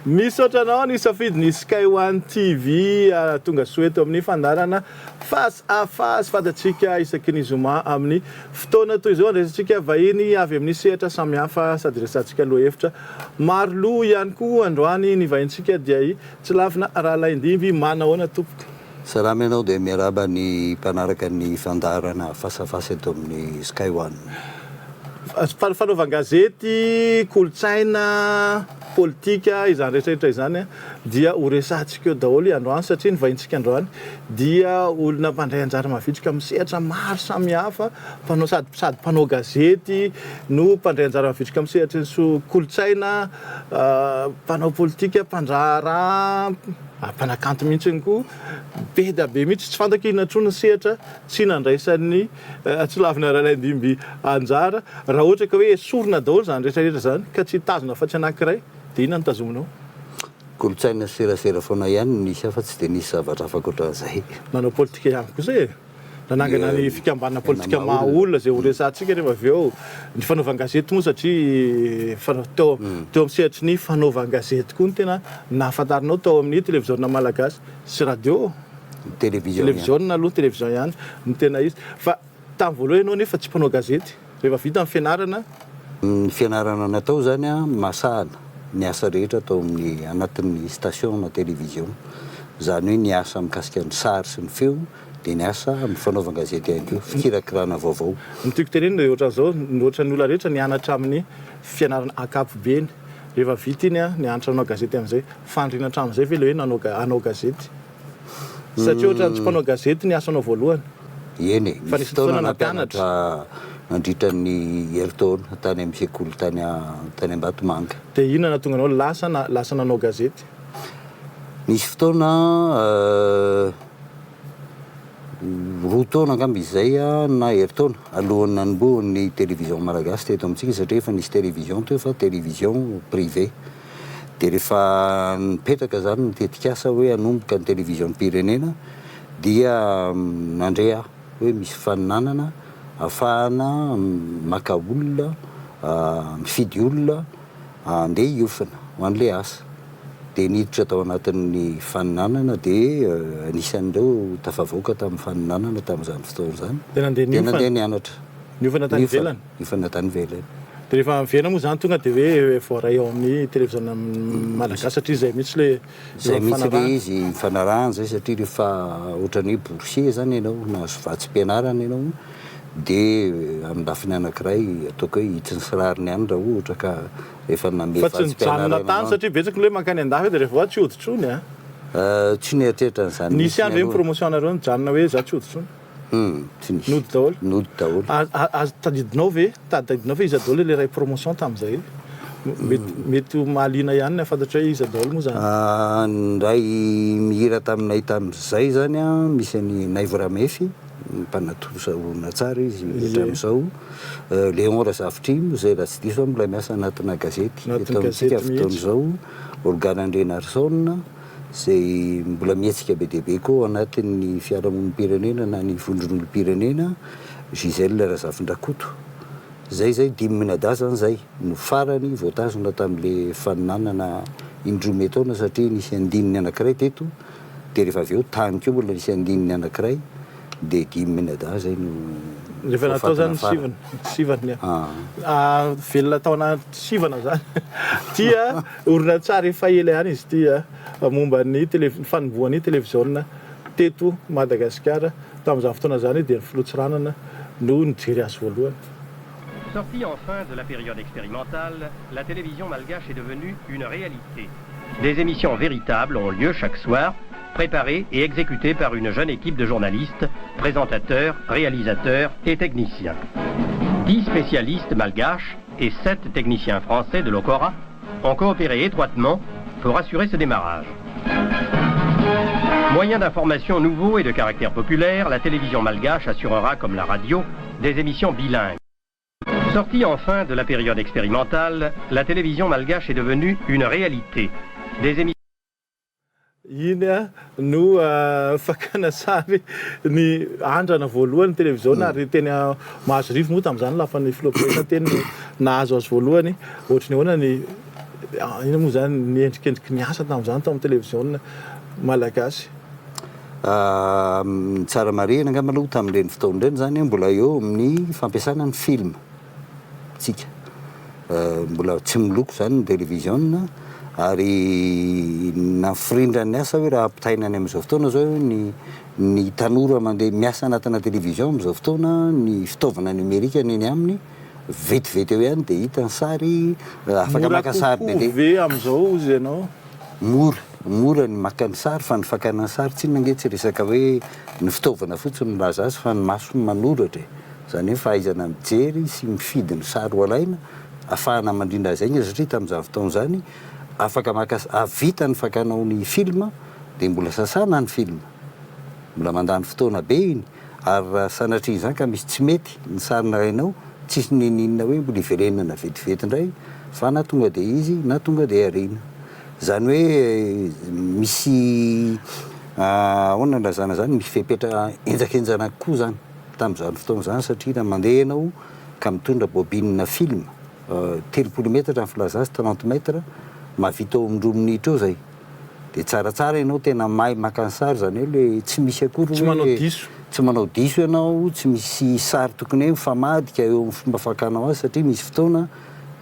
Nisy ohatranao ny safidy ny Sky One TV tonga soeto amin'ny fandarana face à face fatatsika isaky ny zoma amin'ny fotoana toy izao andraisantsika vahiny avy amin'ny sehatra samihafa sady resantsika lohahevitra maro loha ihany koa androany ny vahintsika dia i Tsilavina Ralaindimby manahoana tompoko. Salama ianao dia miaraba ny mpanaraka ny fandarana face à face eto amin'ny Sky One. Fanaovan-gazety, kolotsaina, politika izany rehetrarehetra izany dia ho resantsika eo daholo androany satria ny vahintsika androany dia olona mpandray anjara mavitrika misehatra maro samihafa sady mpanao gazety no mpandray anjara mavitrika misehatra ny kolotsaina, mpanao politika, mpandraharaha, mpanakanto mihitsy ihany koa be dia be mihitsy tsy fantako inona intsony ny sehatra tsy nandraisan'ny Tsilavina Ralaindimby anjara raha ohatra ka hoe esorina daholo zany rehetrarehetra zany ka tsy tazona fa tsy anankiray dia inona no tazominao? Kolotsaina serasera foana ihany nisy fa tsy dia nisy zavatra afaka ohatran'izay. Manao politika ihany koa zay nanangana ny fikambanana politika mahaolona zay ho resantsika rehefa avy eo ny fanaovan-gazety moa satria teo amin'ny sehatry ny fanaovan-gazety koa ny tena nahafantarinao tao amin'ny televiziona malagasy sy radio televiziona aloha televizion ihany no tena izy fa tamin'ny voalohany ianao nefa tsy mpanao gazety rehefa vita amin'ny fianarana. Ny fianarana natao zany masahana ny asa rehetra atao amin'ny anatin'ny station na televizion zany hoe ny asa mikasika ny sary sy ny feo dia ny asa amin'ny fanaovan-gazety ihany koa fikirakirana vaovao. Ny tiako teneny dia ohatran'izao ohatran'ny olona rehetra nianatra amin'ny fianarana ankapobeny rehefa vita iny nianatra anao gazety amin'izay fandrina hatramin'izay ve ilay hoe hanao gazety satria ohatran'ny tsy mpanao gazety ny asanao voalohany. Eny fa nisy fotoana nampianatra nandritra ny heritaona tany amin'ny sekoly tany Ambatomanga. Dia inona nahatonga anao lasa nanao gazety? Nisy fotoana roa taona angamba izay na heritaona alohan'ny nanomboan'ny televizion malagasy teto amintsika satria efa nisy televizion teo fa televizion privé dia rehefa nipetraka zany nitetika asa hoe hanomboka ny televizion pirenena dia nandray aho hoe misy faninanana ahafahana maka olona mifidy olona andeha hiofana ho an'ilay asa dia niditra tao anatin'ny faninanana dia anisan'ireo tafavoaka tamin'ny faninanana tamin'izany fotoana zany dia nandeha nianatra niofana tany ivelany. Niofana tany ivelany. Dia rehefa mivelana moa zany tonga dia hoe voaray ao amin'ny televiziona malagasy satria izay mihitsy le izy mifanarahana zay satria rehefa ohatran'ny hoe boursier zany ianao na vatsym-pianarana ianao dia amin'ny lafiny anankiray ataoko hoe hitsy ny sirariny ihany raha ohatra ka rehefa name vatsym-pianarana tany satria betsaka le mankany an-dafy dia rehefa tsy hoditrony tsy nieritreritra n'izany. Nisy andro hoe promotion nareo nijanona hoe za tsy hoditrony tsy nisy nody daholo. Nody daholo. Tadidinao ve iza daholo ilay ray promotion tamin'izay mety mahaliana ihany ny fantatra hoe iza daholo moa zany? Ray mihira taminay tamin'izay zany misy ny Naivoramefy mpanatorosaorona tsara izy hatramin'izao Léon Razafitrimo zay raha tsy diso mbola miasa anatina gazety eto amintsika fotoana izao Olganandrena Arsona zay mbola mihetsika be dia be koa anatin'ny fiarahamonim-pirenena na ny vondron'olom-pirenena Gisèle Razafindrakoto zay 10 da zany zay no farany voatazona tamin'le faninanana indroa taona satria nisy andininy anankiray teto dia rehefa avy eo tany koa mbola nisy andininy anankiray dia 10 da zay no rehefa natao zany sivany velona tao anaty sivana zany tia orina tsara efa ela ihany izy tia momba ny fanomboan'ny televiziona teto Madagasikara tamin'izany fotoana zany dia ny filotsiranana no nijery azy voalohany. Sortie enfin de la période expérimentale, la télévision malgache est devenue une réalité. Des émissions véritables ont lieu chaque soir, préparées et exécutées par une jeune équipe de journalistes, présentateurs, réalisateurs et techniciens. 10 spécialistes malgaches et 7 techniciens français de l'Okora ont coopéré étroitement pour assurer ce démarrage. Moyen d'information nouveau et de caractère populaire, la télévision malgache assurera, comme la radio, des émissions bilingues. Sortie enfin de la période expérimentale, la télévision malgache est devenue une réalité. Des émissions iny no fakana sary ny andrana voalohany televiziona ary teny mahazo rivo moa tamin'izany lafa ny filompirenena teny nahazo azy voalohany ohatrany ahoana ny ina moa zany niendrikendriky niasa tamin'izany tamin'ny télévision malagasy. Tsara marina angamba aloha tamin'ireny fotoana ireny zany mbola eo amin'ny fampiasana ny film tsika, mbola tsy miloko zany ny télévision, ary nafirindra ny asa hoe raha ampitainany amin'izao fotoana zao ny tanora mandeha miasa anatina télévision amin'izao fotoana, ny fitaovana numerika eny aminy vetivety eo ihany dia hita ny sary, afaka maka sary ve amin'izao izy ianao mora ny maka ny sary, fa ny fakana ny sary tsy nange tsy resaka hoe ny fitaovana fotsiny milaza azy, fa ny maso manoratra zany hoe fahaizana mijery sy mifidy ny sary ho alaina ahafahana mandrindra azy igny, satria tamin'izany fotoana zany afaka maka avita ny fakanao ny film dia mbola sasana ny film, mbola mandany fotoana be iny, ary raha sanatria zany ka misy tsy mety ny sary narainao tsisy ninina hoe mbola iverenana vetivety indray, fa na tonga dia izy na tonga dia arina. Zany hoe misy ahoana ny lazana zany, misy fepetra enjakenjana kokoa zany tamin'izany fotoana zany, satria raha mandeha ianao ka mitondra bobine film 30 metatra ny filaza azy, 30 metra mahavita eo amin'ny 2 minitra eo zay, dia tsaratsara ianao tena mahay maka ny sary, zany hoe le tsy misy akory tsy manao diso ianao, tsy misy sary tokony hoe mifamadika eo amin'ny fomba fakanao azy, satria misy fotoana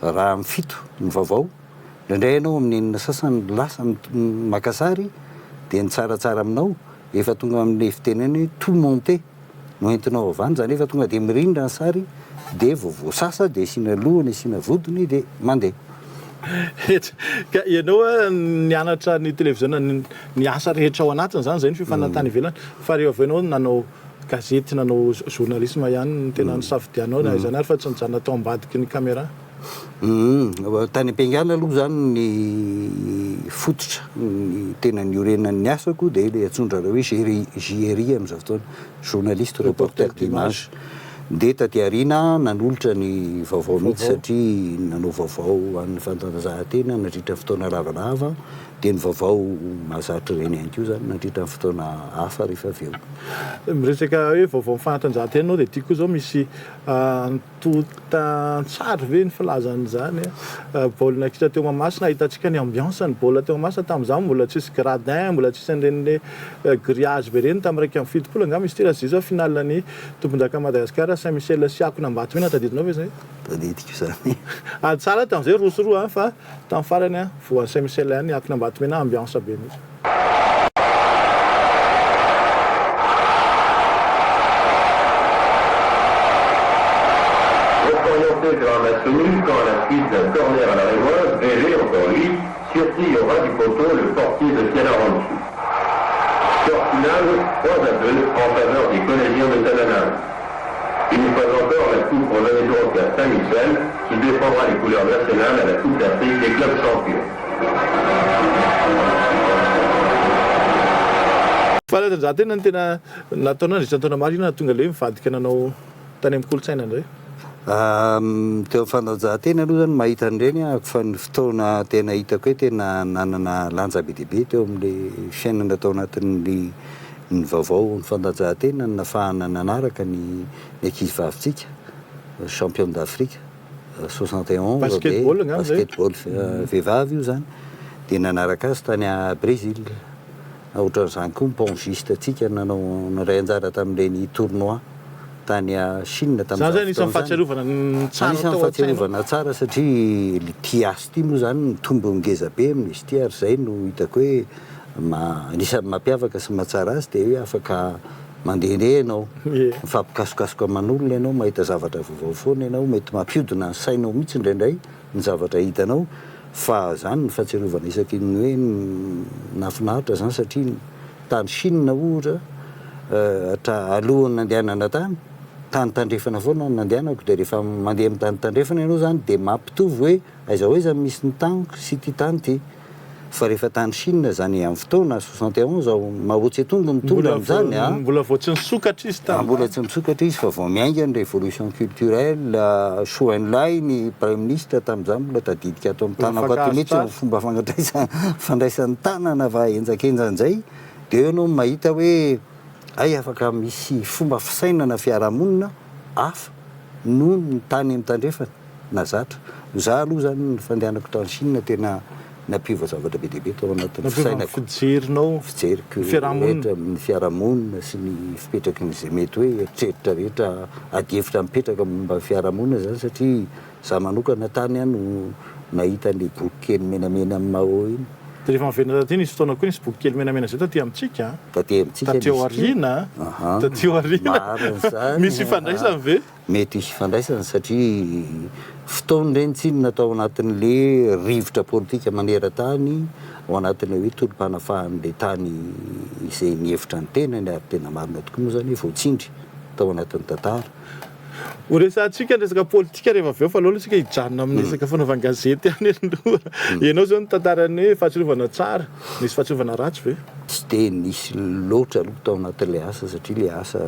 raha mifito ny vaovao indray ianao amin'ny enina sasany lasa maka sary, dia ny tsaratsara aminao efa tonga amin'ny fiteneny hoe tout monté no entinao avany, zany efa tonga dia mirindra ny sary dia voasasa dia asiana lohany asiana vodiny dia mandeha. Ka ianao nianatra ny télévision ny asa rehetra ao anatiny zany, zay ny fifanatany ivelany, fa rehefa avy ianao nanao gazety, nanao journalisme ihany ny tena nisafidianao na izany ary fa tsy nijanona tao ambadiky ny caméra? Tany am-piangana aloha zany ny fototra ny tena niorenan'ny asako dia le atsondrareo hoe JRI amin'izao fotoana, journaliste reporter d'image. Dia taty aoriana nanolotra ny vaovao mihitsy, satria nanao vaovao amin'ny fanatanjahantena nandritra ny fotoana lavalava, dia ny vaovao mahazatra ireny ihany koa zany nandritra ny fotoana hafa rehefa avy eo. Miresaka hoe vaovao fanatanjahantena anao dia tiako koa zao misy tontantsary ve ny filazan'izany baolina kitra teo Mahamasina, ahitantsika ny ambiance ny baolina teo Mahamasina tamin'izany, mbola tsisy gradin, mbola tsisy an'ireny grillage be reny, tamin'ny raika amby fitopolo angamba misy tira zay zao finalan'ny tompondraka Madagasikara Saint-Michel Siakona Ambatomena, tadidinao ve zay? Tadidiko zany. Tsara tamin'izay rosoroa fa tamin'ny farany voan'ny Saint-Michel ihany Akona Ambatomena, ambiance be mihitsy. Grand Massonu, quand à la suite d'un corner à la Rémoise, Végé, encore lui, surprit au ras du poteau le portier de Tsilavina. Score final 3-2 en faveur des collégiens de Tsilavina. Une fois encore, la coupe revenait donc à Saint-Michel, qui défendra les couleurs nationales à la Coupe d'Afrique des clubs champions. Fanatanjahantena ny tena nataonao nandritrantaona marina tonga le mivadika nanao tany amin'ny kolotsaina indray? Teo fanatanjahantena aloha zany mahita an'ireny fa ny fotoana tena hitako hoe tena nanana lanja be dia be teo amin'le fiainana tao anatin'ny ny vaovao ny fanatanjahantena, ny nafahana nanaraka ny ankizivavitsika champion d'Afrique 71 basketball vehivavy io zany, dia nanaraka azy tany a Brésil, ohatran'izany koa pongiste atsika nanao naray anjara tamin'ireny tournoi tany a Chine tamin'izany. Zany isan'ny fahatsiarovana tsara tao fahatsiarovana tsara, satria ty asa ty moa zany mitombo ngeza be amin'izy ty, ary zay no hitako hoe anisan'ny mampiavaka sy mahatsara azy dia hoe afaka mandehandeha ianao, mifampikasokasoka aman'olona ianao, mahita zavatra vaovao foana ianao, mety mampiodina ny sainao mihitsy indraindray ny zavatra hitanao, fa zany ny fahatsiarovana isaky ny hoe nafinaritra zany, satria tany Chine ohatra alohan'ny nandehanana tany tandrefana foana nandehanako, dia rehefa mandeha amin'ny tany tandrefana ianao zany dia mampitovy hoe aiza hoe zany misy ny taniko sy ty tany ty, fa rehefa tany Chine zany amin'ny fotoana 71 zao mahoatsy atondo mitondra amin'izany mbola vao tsy nisokatra izy tany, mbola tsy misokatra izy, fa vao miainga ny révolution culturelle, Chou En-lai ny prime ministre tamin'izany mbola tadidika ato amin'ny tanako ato mihitsy ny fomba fandraisan'ny tanana va enjakenjan'izay, dia ianao mahita hoe ay afaka misy fomba fisainana fiarahamonina hafa noho ny tany amin'ny tandrefana. nazatra za aloha zany fandehanako tany Chine tena nampiova zavatra be deaibe tao anatin'ny fisainako fijerinao fijeriko fiarahamonina amin'ny fiarahamonina sy ny fipetraky n'izay mety hoe eritreritra rehetra adihevitra mipetraka mba fiarahamonina zany satria za manokana tany any no nahita ny boky kely menamena amin'ny Mao iny de rehefa miverina taty nisy fotoana koa nisy boky kely menamena zay taty amintsika taty amintsika taty aoriana taty aoriana misy ifandraisany ve mety hisy ifandraisany satria fotoana reny tsy natao anatin'le rivotra politika maneran-tany ao anatin'ny hoe tolom-panafahan'le tany izay nihevitra ny tenany ary tena marina tokoa moa zany voatsindry tao anatin'ny tantara ho resantsika ny resaka politika rehefa avy eo fa aloha tsika hijanona amin'ny resaka fanaovana gazety any aloha ianao zao ny tantarany hoe fahatsiarovana tsara nisy fahatsiarovana ratsy ve tsy de nisy loatra aloha tao anatin'le asa satria le asa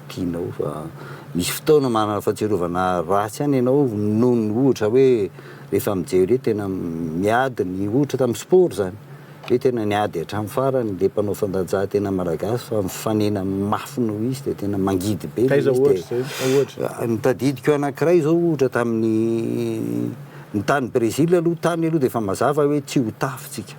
tianao fa misy fotoana manana fahatsiarovana ratsy any ianao noho ny ohatra hoe rehefa mijery hoe tena miady ny ohatra tamin'ny sport zany hoe tena niady hatramin'ny farany le mpanao fandanjahantena malagasy fa mifanena mafy noho izy de tena mangidy be kaiza ohatra nitadidiko anankiray zao ohatra tamin'ny ny tany Brésil aloha tany aloha de efa mazava hoe tsy ho tafitsika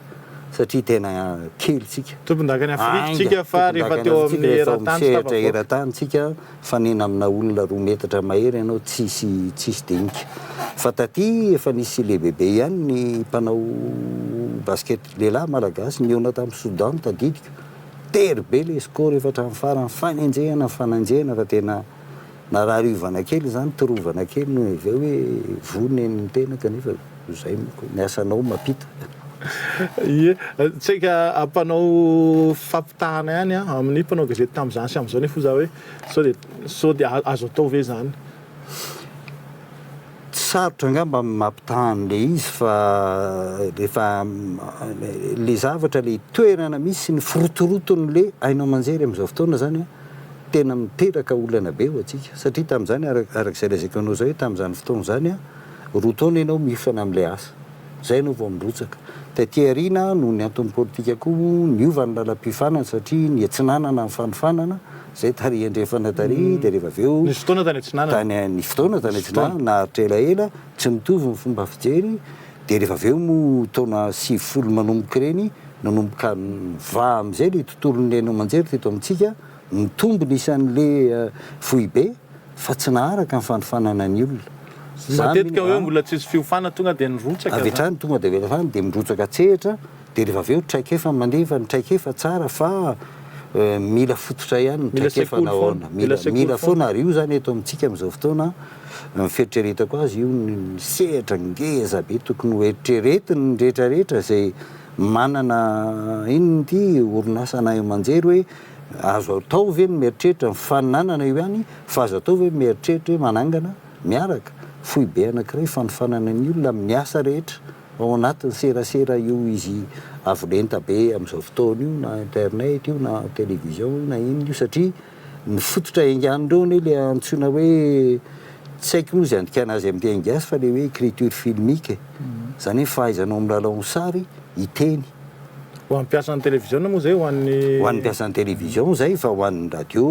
satria tena kelytsika tompondakany Afrika fa rehefa teo amin'ny eratany eratanytsika fanena amina olona 2 metatra mahery ianao tsisy dinika fa taty efa nisy lehibehibe ihany ny mpanao basket lehilahy malagasy niona tamin'ny Soudan tadidiko tery be le score efa hatramin'ny farany fananjehana fa tena narariovana kely zany torovana kely no avy eo hoe voneny ny tena kanefa zay miasanao mapita ie tsika ampanao fampitahana ihany amin'ny mpanao gazety tamin'izany sy amin'izao nefa za hoe sao de azo atao ve zany sarotra angamba mampitahan'le izy fa rehefa le zavatra le toerana misy ny firotoroton'le ainao manjery amin'izao fotoana zany tena miteraka olana be ho atsika satria tamin'izany arak'izay resaka anao zay hoe tamin'izany fotoana zany rotaona ianao mifana amin'le asa zay anao vao mirotsaka taty arina no ny antony politika koa niova ny lalam-pifanana satria ny atsinanana ny fanofanana zay tary andrefana tary de rehefa avy eo nisy fotoana tany atsinanana ny fotoana tany atsinanana naharitra elaela tsy mitovy ny fomba fijery de rehefa avy eo mo taona 90 manomboka reny nanomboka va am'izay le tontolon'ny ainao manjery teto amintsika mitombony isan'le foibe fa tsy naharaka ny fanofanana ny olona matetika hoe mbola tsisy fiofana tonga de nirotsaka avy hatrany tonga de velafana de mirotsaka tsehatra de rehefa avy eo traikefa mandefa ny traikefa tsara fa mila fototra ihany ny traikefa nahoana mila foana ary io zany eto amintsika amin'izao fotoana fieritreretako azy io ny sehatra ngeza be tokony ho eritreretiny ny rehetrarehetra zay manana inony ty orinasa anahy manjery hoe azo atao ve ny mieritreritra ny faninanana io ihany fa azo atao ve mieritreritra hoe manangana miaraka foy be anankiray fanofanana ny olona amin'ny asa rehetra ao anatin'ny serasera io izy avolenta be amin'izao fotoana io na internet io na télévision io na iny io satria ny fototra aingan'ireo ny le antsoina hoe tsy haiko moa zay andikana azy amin'ny angasy fa le hoe écriture filmique zany hoe fahaizanao milalao sary iteny ho an'ny mpiasan'ny télévision moa zay ho an'ny mpiasan'ny télévision zay fa ho an'ny radio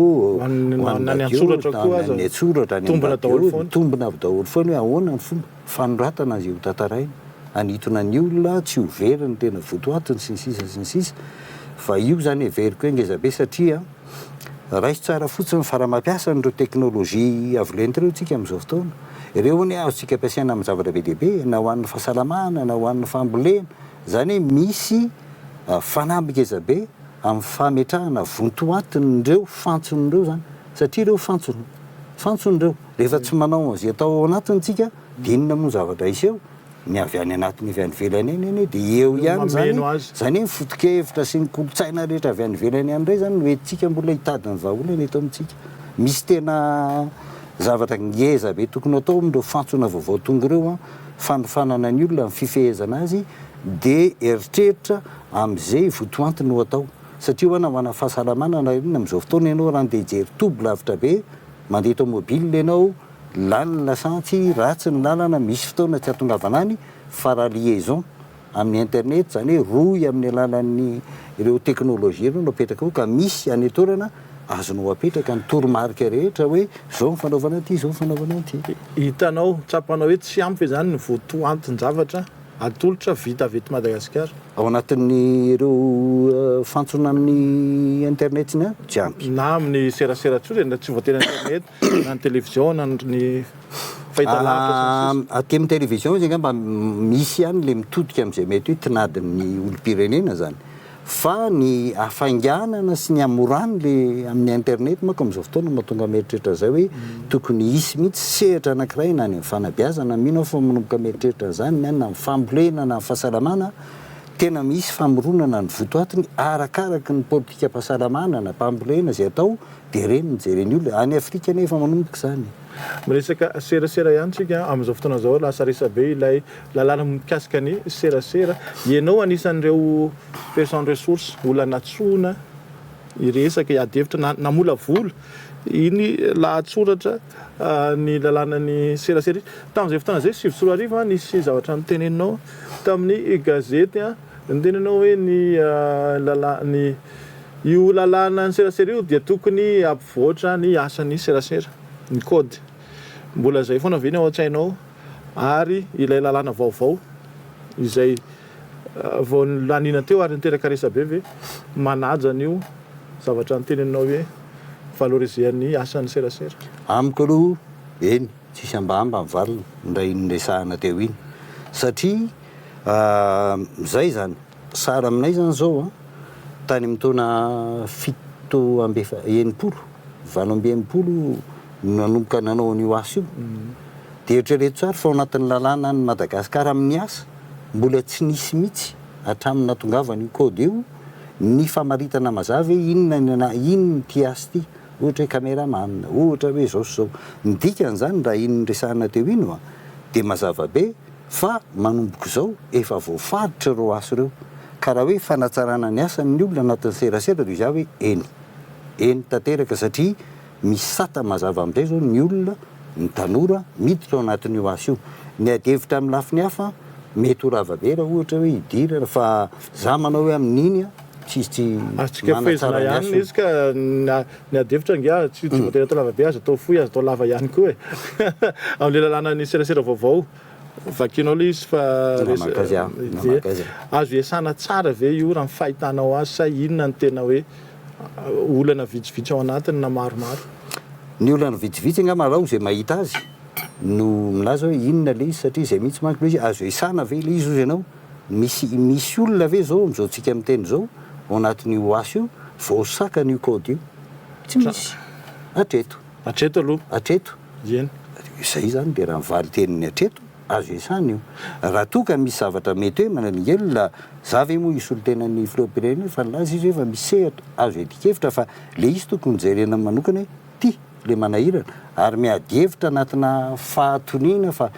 ny antsoratra koa aza ny atsoratra tombona daholo foana tombona daholo foana hoe ahoana ny fomba fanoratana azy io tantaraina anitona ny olona tsy ho veriny tena votoatiny sy ny sisa fa io zany everiko hoe ngeza be satria raiso tsara fotsiny fa raha mampiasa n'ireo teknôlôzia avolenta ireo tsika amin'izao fotoana ireo hoe azotsika ampiasaina amin'ny zavatra be deaibe na ho an'ny fahasalamana na ho an'ny fambolena zany hoe misy fanamby ngeza be amin'ny fametrahana vontoatin'ireo fantson'ireo zany satria ireo fantson'ireo rehefa tsy manao azy atao ao anatintsika dinina moa zavatra iseo ny avy any anatiny avy any velany eny de eo ihany zany hoe fotokevitra sy ny kolotsaina rehetra avy any velany any ray zany noentsika mbola hitadiny vahaolana eto amintsika misy tena zavatra ngeza be tokony atao amin'ireo fantsona vaovao tonga ireo fanofanana ny olona amin'ny fifehezana azy de eritreritra am'izay votoantiny ho atao satria hoana mana fahasalamana na inona amin'izao fotoana ianao raha ndeha hijery tobo lavitra be mandeha tomobile ianao lany lasantsy ratsy ny lalana misy fotoana tsy atongavana any fa raha liaison amin'ny internet zany hoe roy amin'ny alalan'ny ireo teknôlôzia ireo napetraka ao ka misy any atorana azonao apetraka ny toromarika rehetra hoe zao ny fanaovana aty zao fanaovana aty. Hitanao tsapanao hoe tsy ampy zany ny voatoanton-javatra atolotra vita avy eto Madagasikara. Ao anatin'ny ireo fantsona amin'ny internet iny tsy ampy. Na amin'ny serasera tsotra na tsy voatena internet na ny télévision na ny fahitalavitra. Aty amin'ny télévision izy angamba misy ihany le mitodika amin'izay mety hoe tinadin'ny olom-pirenena zany. Fa ny afanganana sy ny amorany le amin'ny internet manko amin'izao fotoana mahatonga mieritreritra zay hoe tokony hisy mihitsy sehatra anankiray na ny fanabeazana mino fa manomboka mieritreritra zany na ny fambolena na ny fahasalamana tena misy famoronana ny votoatiny arakaraky ny politika pahasalamana na mpambolena zay atao dia reny mijereny olona any Afrika nefa manomboka zany. Miresaka serasera ihany tsika amin'izao fotoana zao lasa resabe ilay lalàna mikasika ny serasera. Ianao anisan'ireo personne ressource olona natsoina iresaka hiady-hevitra na mola vola iny lahatsoratra ny lalàna ny serasera. Tamin'izay fotoana zay 2024 nisy zavatra niteneninao tamin'ny gazety niteneninao hoe ny io lalàna ny serasera io dia tokony ampivoatra ny asan'ny serasera ny kôdy. Mbola zay foana ve ny ao an-tsainao ary ilay lalàna vaovao izay vao lanina teo ary niteraka resabe ve manaja an'io zavatra niteneninao hoe valorisean'ny asan'ny serasera. Amiko aloha eny tsisy ambamba mivalina ndray niresahana teo iny satria zay zany sara aminay zany zao tany amin'ny taona 7 valombienipolo nanomboka nanao an'io asa io dia eritrereto tsara fa ao anatin'ny lalàna ny Madagasikara amin'ny asa mbola tsy nisy mihitsy hatramin'ny natongavana io kôdy io ny famaritana mazava hoe inona ty asa ty ohatra hoe caméraman ohatra hoe zao sy zao ny dikan'izany raha iny resahana teo iny dia mazava be fa manomboka zao efa voafaritra ireo asa ireo ka raha hoe fanatsarana ny asan'ny olona anatin'ny serasera dia izaho hoe eny tanteraka satria misy sata mazava amin'izay zao ny olona ny tanora miditra ao anatin'io asa io ny ady-hevitra amin'ny lafiny hafa mety ho ravabe raha ohatra hoe hidirana fa za manao hoe amin'iny tsisy atsika fehezina ihany izy ka ny ady-hevitra ngia tsy voatena atao lavabe azy atao fohy azy atao lava ihany koa e amin'ilay lalàna ny serasera vaovao vakinao le izy fa azo iasana tsara ve io raha ny fahitanao azy sa inona ny tena hoe olana vitsivitsy ao anatiny na maromaro. Ny olana vitsivitsy angamba raha zay mahita azy no milaza hoe inona le izy satria zay mihitsy manko le izy azo isana ve le izy ozy ianao misy olona ve zao am'izao tsika amin'ny teny zao ao anatin'io asa io voasaka n'io kôdy io tsy misy atreto aloha eny izay zany dia raha mivaly teniny atreto azo isana io raha toa ka misy zavatra mety hoe manan'ingelona za ve moa isy olo tena ny filoham-pirenena fa laza izy efa misy sehatra azo edikevitra fa le izy tokony jerena manokana hoe ty le manahirana ary miady-hevitra anatina fahatoniana fa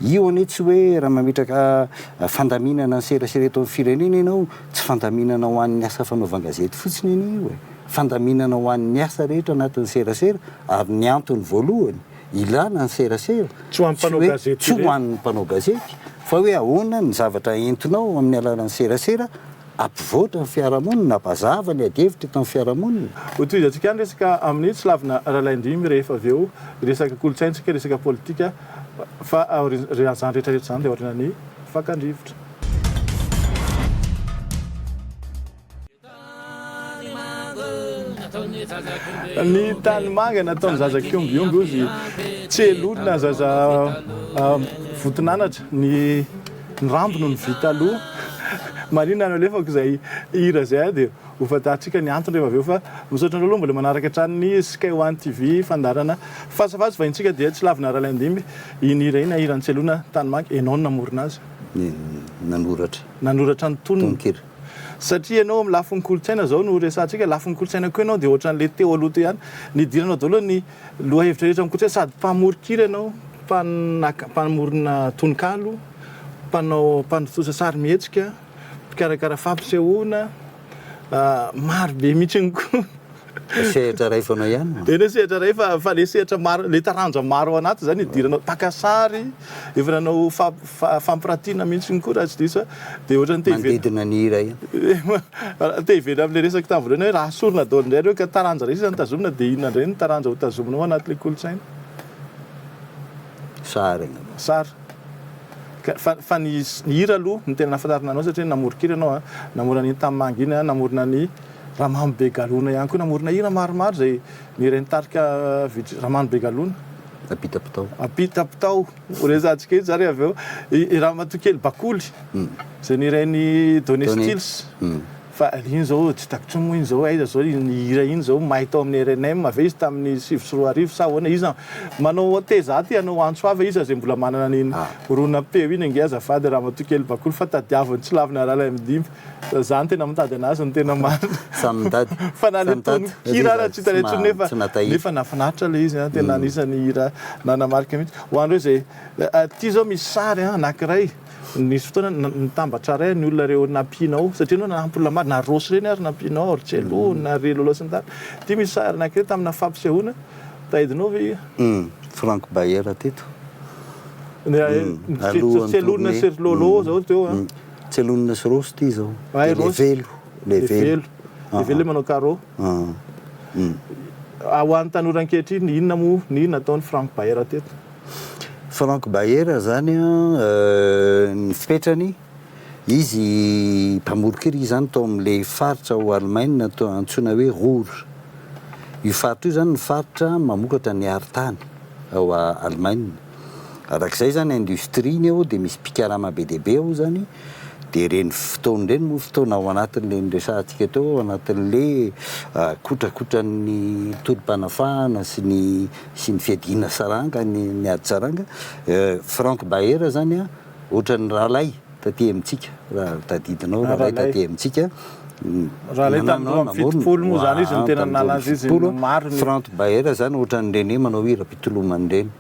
io ane tsy hoe raha mametraka fandaminana ny serasera eto amin'ny firenena ianao tsy fandaminana ho an'ny asa fanaovan-gazety fotsiny iny io fandaminana ho an'ny asa rehetra anatin'ny serasera ary ny antony voalohany ilana ny serasera tsy ho an'ny mpanao gazety fa hoe ahoana ny zavatra entinao amin'ny alalany serasera ampivoatra ny fiarahamonina ampazava ny ady-hevitra eto amin'ny fiarahamonina. Hotoizantsika any resaka amin'ny Tsilavina Ralaindimby rehefa avy eo resaka kolontsaintsika resaka politika fa zany rehetrarehetra zany dia ohatrana ny fakandrivotra. Ny tany manga nataony zaza kiombiomby ozy tselolona zaza votonanatra ny rambo no ny vita aloha marina no alefako izay hira zay dia ho fatatsika ny antony rehefa avy eo fa misaotra andreo aloha mbola manaraka hatrany Sky One TV fandarana fasafaso vaintsika dia Tsilavina Ralaindimby iny hira iny hiran'ny tselolona tany manga ianao no namorona azy nanoratra ny tonona satria ianao amin'ny lafin'ny kolotsaina zao no resantsika lafin'ny kolotsaina koa ianao dia ohatran'le teo aloha teo ihany nidiranao daholo ny lohahevitra rehetra amin'ny kolotsaina sady mpamorokira ianao mpamorona tononkalo mpanotosa sary mihetsika mpikarakara fampisehoana maro be mihitsy koa sehatra ray fanao ihany eny sehatra ray fa le sehatra maro le taranja maro anaty zany idiranao takasary efa nanao fampiratiana mihitsy ny koa raha tsy diso dia ohatrany manodidina ny hira ihany te ively amin'le resaka tamin'ny voalohany hoe raha sorona daholo indray reo ka taranja ray sisa ny tazomina dia inona indray ny taranja ho tazominao anaty le kolotsaina sary sary fa ny hira aloha ny tena nafantarina anao satria namorokiry ianao namorona ny tamin'ny iny namorona ny ramano be galona ihany koa namorona hira maromaro zay nireny tarika ramano be galona apitapitao resantsika iny zary avy eo raha matokely bakoly zay nireny Donny fa iny zao tsy takotsomo iny zao aiza zao ny hira iny zao mahay tao amin'ny RNM ave izy tamin'ny 7 sa hoana izy manao teza ty anao antsoava izy zay mbola manana niny rona peo iny ange azafady raha matokely bakoly fa tadiavany Tsilavina Ralaindimby zany tena mitady anazy ny tena marina fa na le tony hira raha tsy hitanetsony nefa nafinaritra le izy tena anisany hira nanamarika mihitsy ho andreo zay ty zao misy sary anankiray nisy fotoana nitambatra ray ny olona reo nampianao satria anao nampolona maro na rosy reny ary nampianao ary tselo na relolo sy ny tany ty misy sary anankiray tamina fampisehoana taidinao ve Frank Baera teto tselona sy lolo zao teo tselona sy rosy ty zao le velo manao carreau ho an'ny tanora ankehitriny inona mo ny inona ataony Frank Baera teto Frank Baera zany ny fipetrany izy mpamorokiry zany tao amin'le faritra ao Allemagne antsoina hoe Ruhr io faritra io zany ny faritra mamokatra ny aritany ao Allemagne arak'izay zany industrie-ny ao dia misy pikarama be dia be ao zany dia reny fotoana ireny moa fotoana ao anatin'le resantsika teo ao anatin'le kotrakotrany tolom-panafahana sy ny fiadiana saranga ny ady saranga Frank Baera zany ohatran'ny ralay taty amintsika raha tadidinao ralay taty amintsika rahalay tamin'ny fitopolo moa zany izy ny tena nalazy izy maro Frank Baera zany ohatran'ireny manao hira pitolomany ireny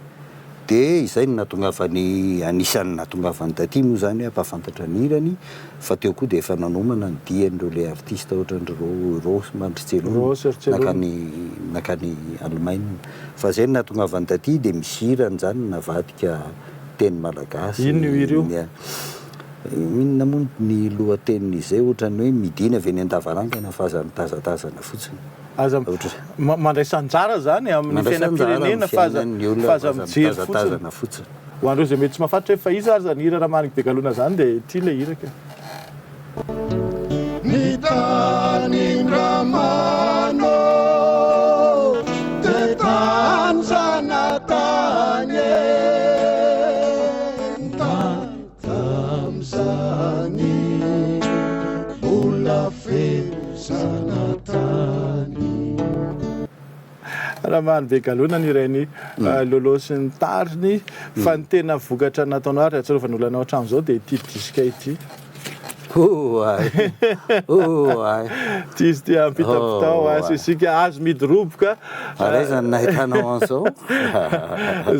dia izay ny natongavany anisan'ny natongavany taty moa zany ampahafantatra ny hirany fa teo koa dia efa nanomana ny dian'ireo le artiste ohatran'ireo Rosy Mandritselo nakany Allemagne fa zay ny natongavany taty dia misy hirany zany navadika teny malagasy ino hira io inona moa ny lohatenin'izay ohatran'ny hoe midina avy any an-davarangana fa aza mitazatazana fotsiny mandray sanjara zany amin'ny fiainam-pirenena fa aza mijery fotsiny ho andreo zay mety tsy mahafantatra hoe fa iza ary zany hira raha maniky be galona zany dia ty le hira ka ny tany ramano dia tany sanatany tam'zany mbola feno sanatany raha mahany be galona ny ireny lolo sy ny tariny fa ny tena vokatra nataonao ary atsarovany olonao hatramin'izao dia ity diska ity ty izy ty ampitapitao asisika azo midoroboka ray zany nahitanao an'izao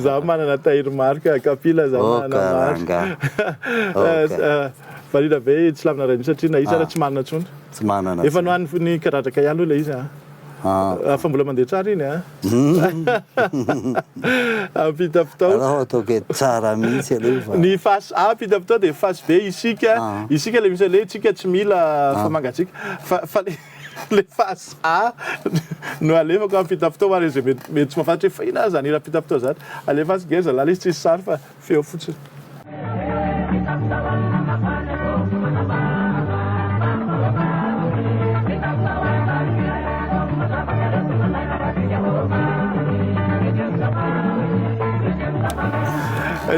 za manana tahiry marika kapila za manana marika valina be Tsilavina Ralaindimby satria na izy raha tsy manana tsony tsy manana efa nohany ny karadraka ihany le izy fa mbola mandeha tsara iny ampitapitao ataoko tsara mihitsy aloha ny fasy ampitapitao dia fasy be isika le misy le tsika tsy mila famangatsika fa le fasy no alefako ampitapitao ary zay mety tsy mahafantatra hoe fa ina zany ira ampitapitao zany alefasy geza lala izy tsisy sary fa feo fotsiny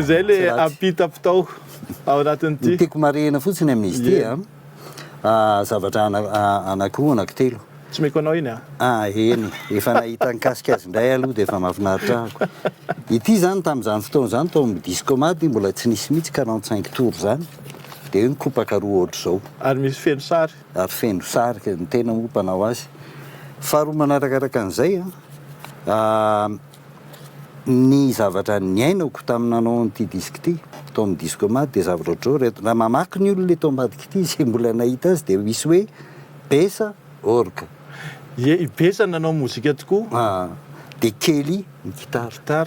zay le ampitapitao ao anatin'ity tiako marihana fotsiny amin'izy ty zavatra anakoa anankitelo tsy meko anao iny eny efa nahita nikasika azy indray aloha dia efa mahafinaritra ahako ity zany tamin'izany fotoana zany tao amin'ny discomady mbola tsy nisy mihitsy 45 tour zany dia io nikopaka roa ohatr' izao ary misy feno sary ary feno sary ny tena moa mpanao azy faharoa manarakaraka an'izay ny zavatra niainako taminanao n'ity disk ity tao amin'ny discomady dia zavatra ohatr'izao reto raha mamaky ny olona le tao ambadika ity zay mbola nahita azy dia misy hoe besa orga Ibesana nanao mozika tokoa. Dia kely ny gitara.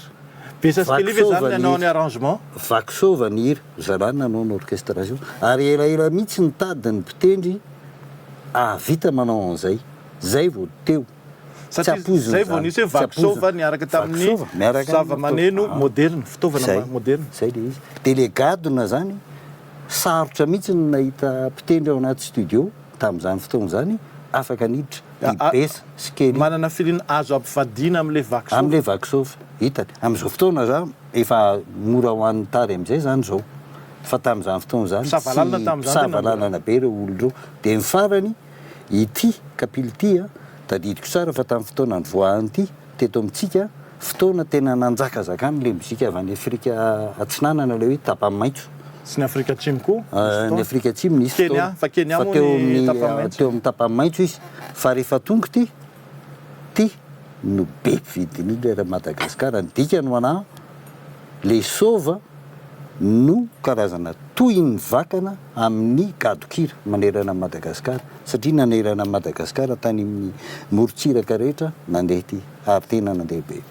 Besasa kely ve zany nanao ny arrangement? Vakisova ny hira, zarany nanao ny orchestration. Ary elaela mihitsy ny tady ny mpitendry vita manao an'izay. Zay vao teo. Zay vao nisy hoe vakisova niaraka tamin'ny zava-maneno moderne, fitaovana moderne. Zay le izy. Dia le gadona zany sarotra mihitsy ny nahita mpitendry ao anaty studio tamin'izany fotoana zany afaka niditra. Ibesa sy kely. Manana filina azo ampivadiana amin'ilay vakisova. Amin'ilay vakisova. Hitany. Amin'izao fotoana za efa mora ho an'ny tary amin'izay zany zao. Fa tamin'izany fotoana zany pisavalana be ireo olona ireo. Dia ny farany ity kapily ity tadidiko tsara fa tamin'ny fotoana ny voahany ity teto amintsika fotoana tena nanjakazakany le mozika avy any Afrika Atsinanana le hoe tapa-maitso. Sy ny Afrika Atsimo koa? Ny Afrika Atsimo nisy Kenya, fa Kenya moa ny tapa-maitso. Teo amin'ny tapa-maitso izy. Fa rehefa tonga ty no be vidiny le Madagasikara. Ny dikany ho anahy le sova no karazana toy ny vakana amin'ny gadokira manerana Madagasikara. Satria nanerana Madagasikara tany amin'ny morontsiraka rehetra nandeha ty ary tena nandeha be.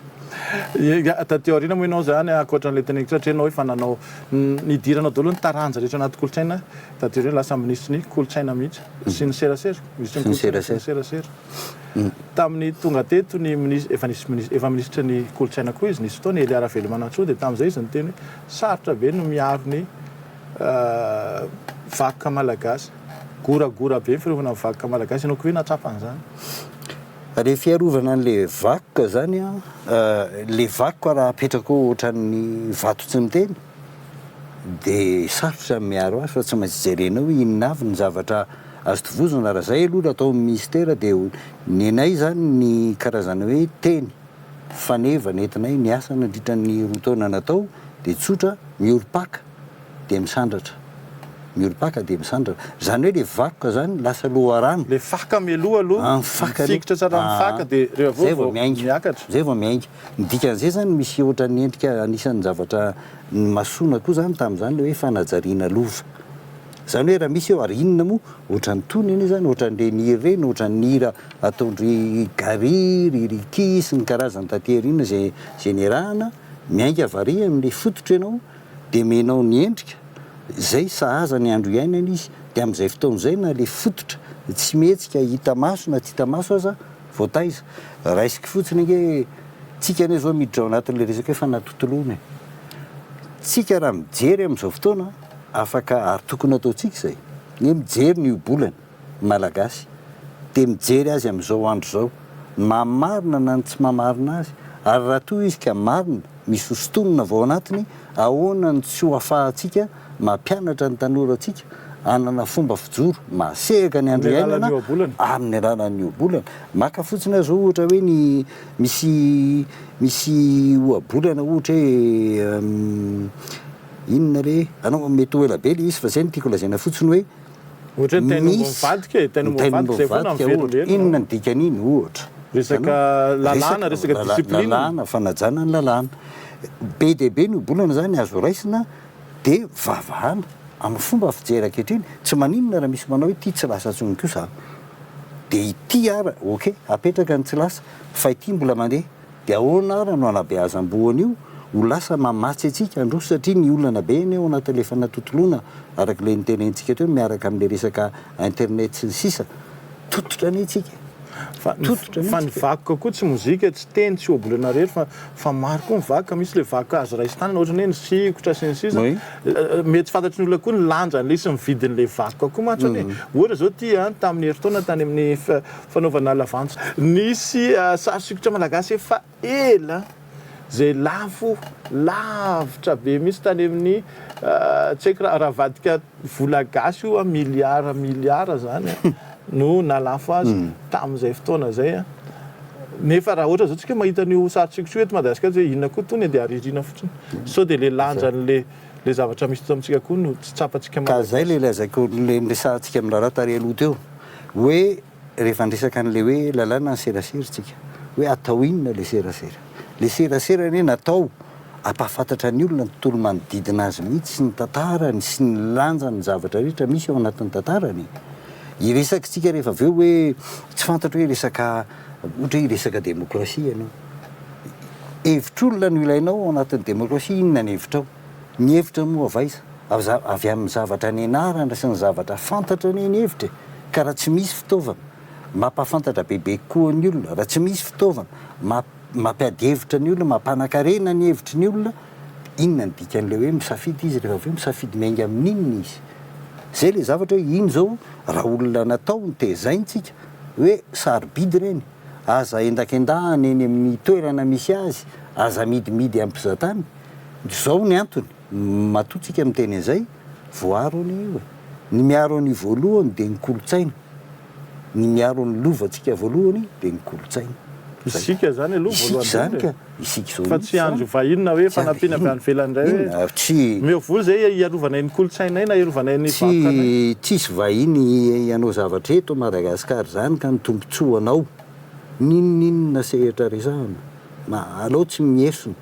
Taty aoriana moa ianao zany ankoatran'ilay teneniko satria ianao efa nanao nidiranao daholo ny taranja rehetra anaty kolotsaina taty aoriana lasa ministry ny kolotsaina mihitsy sy ny serasera. Serasera. Tamin'ny tonga teto ny efa ministra ny kolotsaina koa izy nisy fotoana Eli Aravelomanasoa dia tamin'izay izy ny teny sarotra be no miaro ny vakoka malagasy. Goragora be ny fiarovana ny vakoka malagasy ianao koa hoe natsapa an'izany. Rehefa fiarovana an'le vakoka zany le vakoka raha apetraka ohatran'ny vato tsy miteny dia sarotra miaro azy fa tsy maintsy jerenao inona avy ny zavatra azo tovozona. Raha zay aloha atao ministera dia ny anay zany ny karazana hoe teny faneva nentinay ny asa nandritra ny roa taona natao dia tsotra mioripaka dia misandratra. Zany hoe le vakoka zany lasa loharano. Le faka mialoha aloha mifikitra tsara amin'ny faka dia rehefa miakatra. Zay vao miainga. Ny dikan'izay zany misy ohatran'ny endrika anisan'ny zavatra masoana koa zany tamin'izany le hoe fanajariana lova. Zany hoe raha misy eo ary inona moa ohatran'ny toniny zany ohatran'le ny hira reny ohatran'ny hira ataondry gariry, riki sy ny karazany taterina zay nerahana miainga varia amin'le fototra ianao dia menao ny endrika. Zay sahaza ny andro iainana izy dia amin'izay fotoana izay na le fototra tsy mihetsika hita maso na tsy hita maso aza voataiza. Raisiko fotsiny hoe tsika ane zao miditra ao anatin'le resaka hoe fanatotoloana. Tsika raha mijery amin'izao fotoana afaka ary tokony ataontsika izay. Ny mijery ny bolana malagasy dia mijery azy amin'izao andro zao. Mamarina na tsy mamarina azy. Ary raha toa izy ka marina misy hostonina vao anatiny ahoana ny tsy ho afahantsika mampianatra ny tanora atsika anana fomba fijoro masehaka ny andro iainana amin'ny alalan'ny oabolana. Maka fotsiny zao ohatra hoe ny misy oabolana ohatra hoe inona re anao mety ho ela be le izy fa zay no tiako lazaina fotsiny hoe ohatra ny tainomvadika inona ny dikan'iny ohatra resaka lalàna resaka disipline lalàna fanajana ny lalàna be dia be ny oabolana zany azo raisina dia vavahana amin'ny fomba fijery ankehitriny tsy maninona raha misy manao hoe ity tsy lasa tsony koa za dia ity ara ok apetraka ny tsy lasa fa ity mbola mandeha dia ahoana ara no anabeazam-boana io ho lasa mamatsy atsika androso satria ny olana be eny ao anatin'ilay fanatotoloana arak'ilay nitenentsika teo miaraka amin'ilay resaka internet sy ny sisa tototra ny itsika. Fa ny vakoka koa tsy mozika tsy teny tsy oabolana rehetra fa maro koa ny vakoka misy le vakoka azo raisy tanana ohatra hoe ny sikotra sy ny sisa mety fantatry ny olona koa ny lanjany sy ny vidin'le vakoka koa matso hoe ohatra zao ty tamin'ny heritaona tany amin'ny fanaovana lavantsy nisy sary sikotra malagasy efa ela zay lavitra be misy tany amin'ny tsy haiko raha vadika vola gasy io miliara zany no nalafo azy tamin'izay fotoana zay nefa raha ohatra zao tsika mahita nio sarotsikotra eto Madagasikara hoe inona koa tony dia aririna fotsiny sao dia le lanjan'le zavatra misy to amintsika koa no tsy tsapantsika ka zay le lazaiko le resahantsika amin'ny raharaha tary aloha teo hoe rehefa ndresaka an'le hoe lalàna ny seraseritsika hoe atao inona le serasera ne natao ampahafantatra ny olona ny tontolo manodidina azy mihitsy sy ny tantarany sy ny lanjany zavatra rehetra misy ao anatin'ny tantarany iresakitsika rehefa aveo hoe tsy fantatra hoe resaka ohatra hoe resaka démocratie ianao hevitr'olona no ilainao ao anatin'ny démocratie inona ny hevitrao ny hevitra moa avaiza avy amin'ny zavatra ny anarana sy ny zavatra fantatra ny hevitra ka raha tsy misy fitaovana mampafantatra bebe koa ny olona raha tsy misy fitaovana mampiady hevitra ny olona mampanakarena ny hevitry ny olona inona ny dikan'le hoe misafidy izy rehefa aveo misafidy miainga amin'inona izy zay le zavatra hoe iny zao raha olona natao ny tezaintsika hoe sarobidy reny aza endakendahany eny amin'ny toerana misy azy aza midimidy ampizatany zao ny antony matotsika amin'ny teny an'izay voaro ny io ny miaro ny voalohany dia ny kolotsaina ny miaro ny lovantsika voalohany dia ny kolotsaina isika zany aloha voalohany zany ka isika zao fa tsy andro vahinona hoe fanampiana avy any velany indray hoe tsy miovolo zay iarovana ny kolotsainay na iarovana ny vakanay tsisy vahiny ianao zavatra eto Madagasikara zany ka ny tombontsoa anao ninona sehatra resahana alao tsy miesona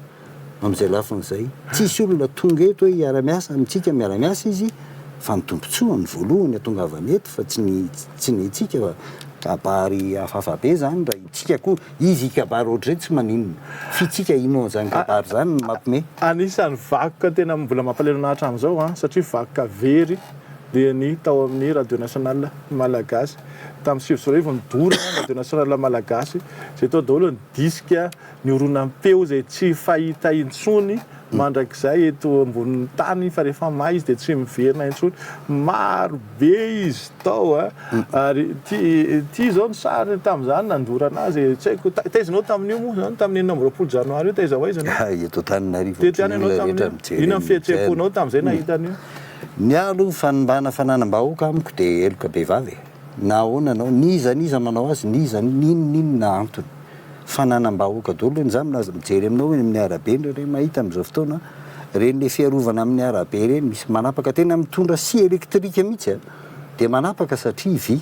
amin'izay lafin'izay tsisy olona tonga eto hoe hiara-miasa amintsika miara-miasa izy fa ny tombontsoa ny voalohany atongavany eto fa tsy ny itsika fa kabary hafahafa be zany raha itsika koa izy kabary ohatray tsy maninona fitsika inao zany kabary zany mampime anisan'ny vakoka tena mbola mampalelo anahatra amin'izao satria vakoka very dia ny tao amin'ny radio nationale malagasy tamin'ny sivy nidorana radio nationale malagasy zay tao daholo ny diska ny oronan-peo zay tsy fahita intsony mandrakizay eto ambonin'ny tany fa rehefa may izy dia tsy miverina intsony maro be izy tao ary ty zao ny sary tamin'izany nandorana azy tsy haiko taizinao tamin'io moa zany tamin'ny 9 janoary io taiza hoaizanao eto tany tety any anao tamin'io ina fihetseham-ponao tamin'izay nahitan'io ny alo fanimbana fananam-bahoaka amiko dia eloka be vavy na ahoana anao niza manao azy niza ninona antony fananam-bahoaka daholo zany mijery aminao hoe amin'ny arabe re mahita amin'izao fotoana reny le fiarovana amin'ny arabe reny misy manapaka tena mitondra si elektrika mihitsy dia manapaka satria vy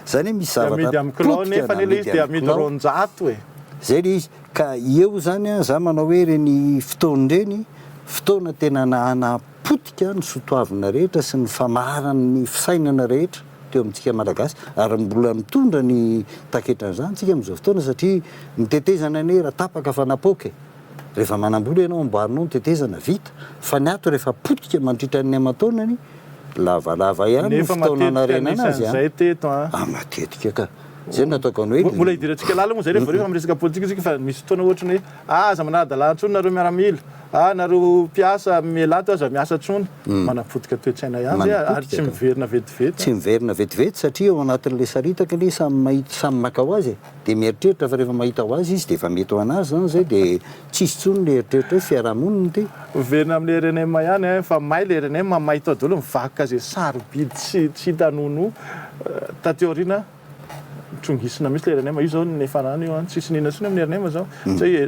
zany hoe misy zavatra amiclao nefa le izy dia amidy 200 e zay le izy ka eo zany za manao hoe reny fotoana reny fotoana tena napotika ny sotoavina rehetra sy ny famarany fisainana rehetra teo amintsika malagasy ary mbola mitondra ny taketran'izany tsika amin'izao fotoana satria nitetezana ne raha tapaka fa napoka rehefa manambola ianao amboarinao nitetezana vita fa ny ato rehefa potika mandritra ny amataonany lavalava ihany fotoana rena anazy zay teto matetika ka zay nataoko ny hoe mbola hidirantsika lala moa zay rehefa rehefa miresaka politika isika fa misy fotoana ohatra ny hoe aza manadala ntsony nareo miaramila nareo mpiasa mielato aza miasa ntsony manapotika toetsaina ihany ary tsy miverina vetivety tsy miverina vetivety satria ao anatin'le saritaka le samy maka ho azy dia mieritreritra fa rehefa mahita ho azy izy dia efa mety ho anazy zany zay dia tsisy tsony le eritreritra hoe fiarahamoniny ty verina amin'le RNM ihany fa may le RNM mahita ao daholo mivakoka zay sarobidy tsy hitanono tateorina trongisina misy le RNM io zao nefarany io tsisy nina tsony amin'ny RNM zao say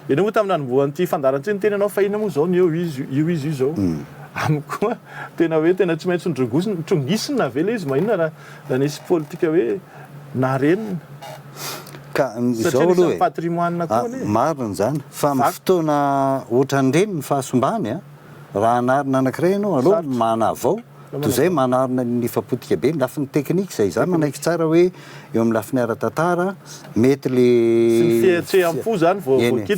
enao moa tamin'ny nanomboan'ity fandarantsy ny teny anao fa ina moa zao ny io izy zao amiko tena hoe tena tsy maintsy trongisina ve le izy mahinona raha nisy politika hoe narenina ka zao aloha patrimoine koa marina zany fa amin'ny fotoana ohatran'ireny ny fahasombany raha anarina anankiray ianao aloha manavao toy zay manarina ny fapotika be ny lafin'ny teknika zay zany manaiky tsara hoe eo amin'ny lafiny ara-tantara mety le fihetseham-po zany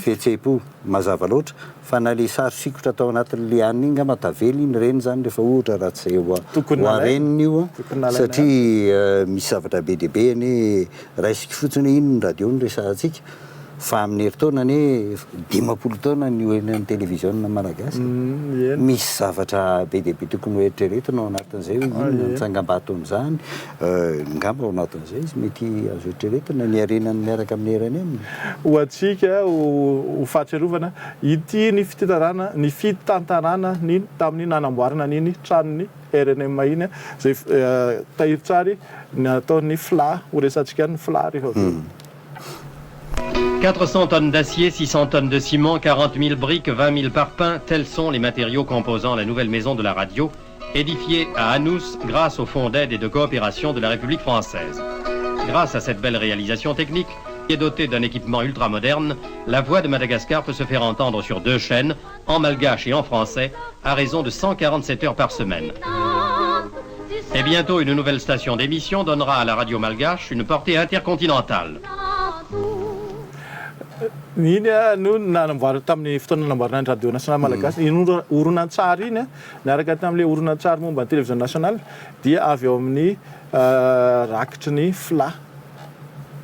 fihetseham-po mazava loatra fa na le sary sikotra atao anatin'le anina iny matavely iny reny zany rehefa ohatra raha tsy zay hoareniny io satria misy zavatra be deabe any raisika fotsiny ino ny radio ny resahantsika fa amin'ny heritaona ne 10 taona ny oenan'ny televiziona malagasy misy zavatra be deabe tokony hoeritreretina ao anatin'izay hoe inona nitsangam-bato amin'izany ngamba ao anatin'izay izy mety azo eritreretina ny arenany miaraka amin'ny RNM ho atsika ho fahatsiarovana ity ny fitantarana niny tamin'ny nanamboarana niny tranony RNM iny zay tahiry tsary nataon'ny FLA ho resantsika ny FLA rehefa aveo 400 tonnes d'acier, 600 tonnes de ciment, 40 000 briques, 20 000 parpaings, tels sont les matériaux composant la nouvelle maison de la radio, édifiée à Anous grâce au fonds d'aide et de coopération de la République française. Grâce à cette belle réalisation technique, qui est dotée d'un équipement ultramoderne, la voix de Madagascar peut se faire entendre sur 2 chaînes, en malgache et en français, à raison de 147 heures par semaine. Et Mais bientôt, une nouvelle station d'émission donnera à la radio malgache une portée intercontinentale. Iny no nanamboary tamin'ny fotoana namboarina ny radio national malagasy iny horonan-tsary iny niaraka tamin'ilay horonan-tsary momba ny télévision nationale dia avy eo amin'ny rakitry ny fla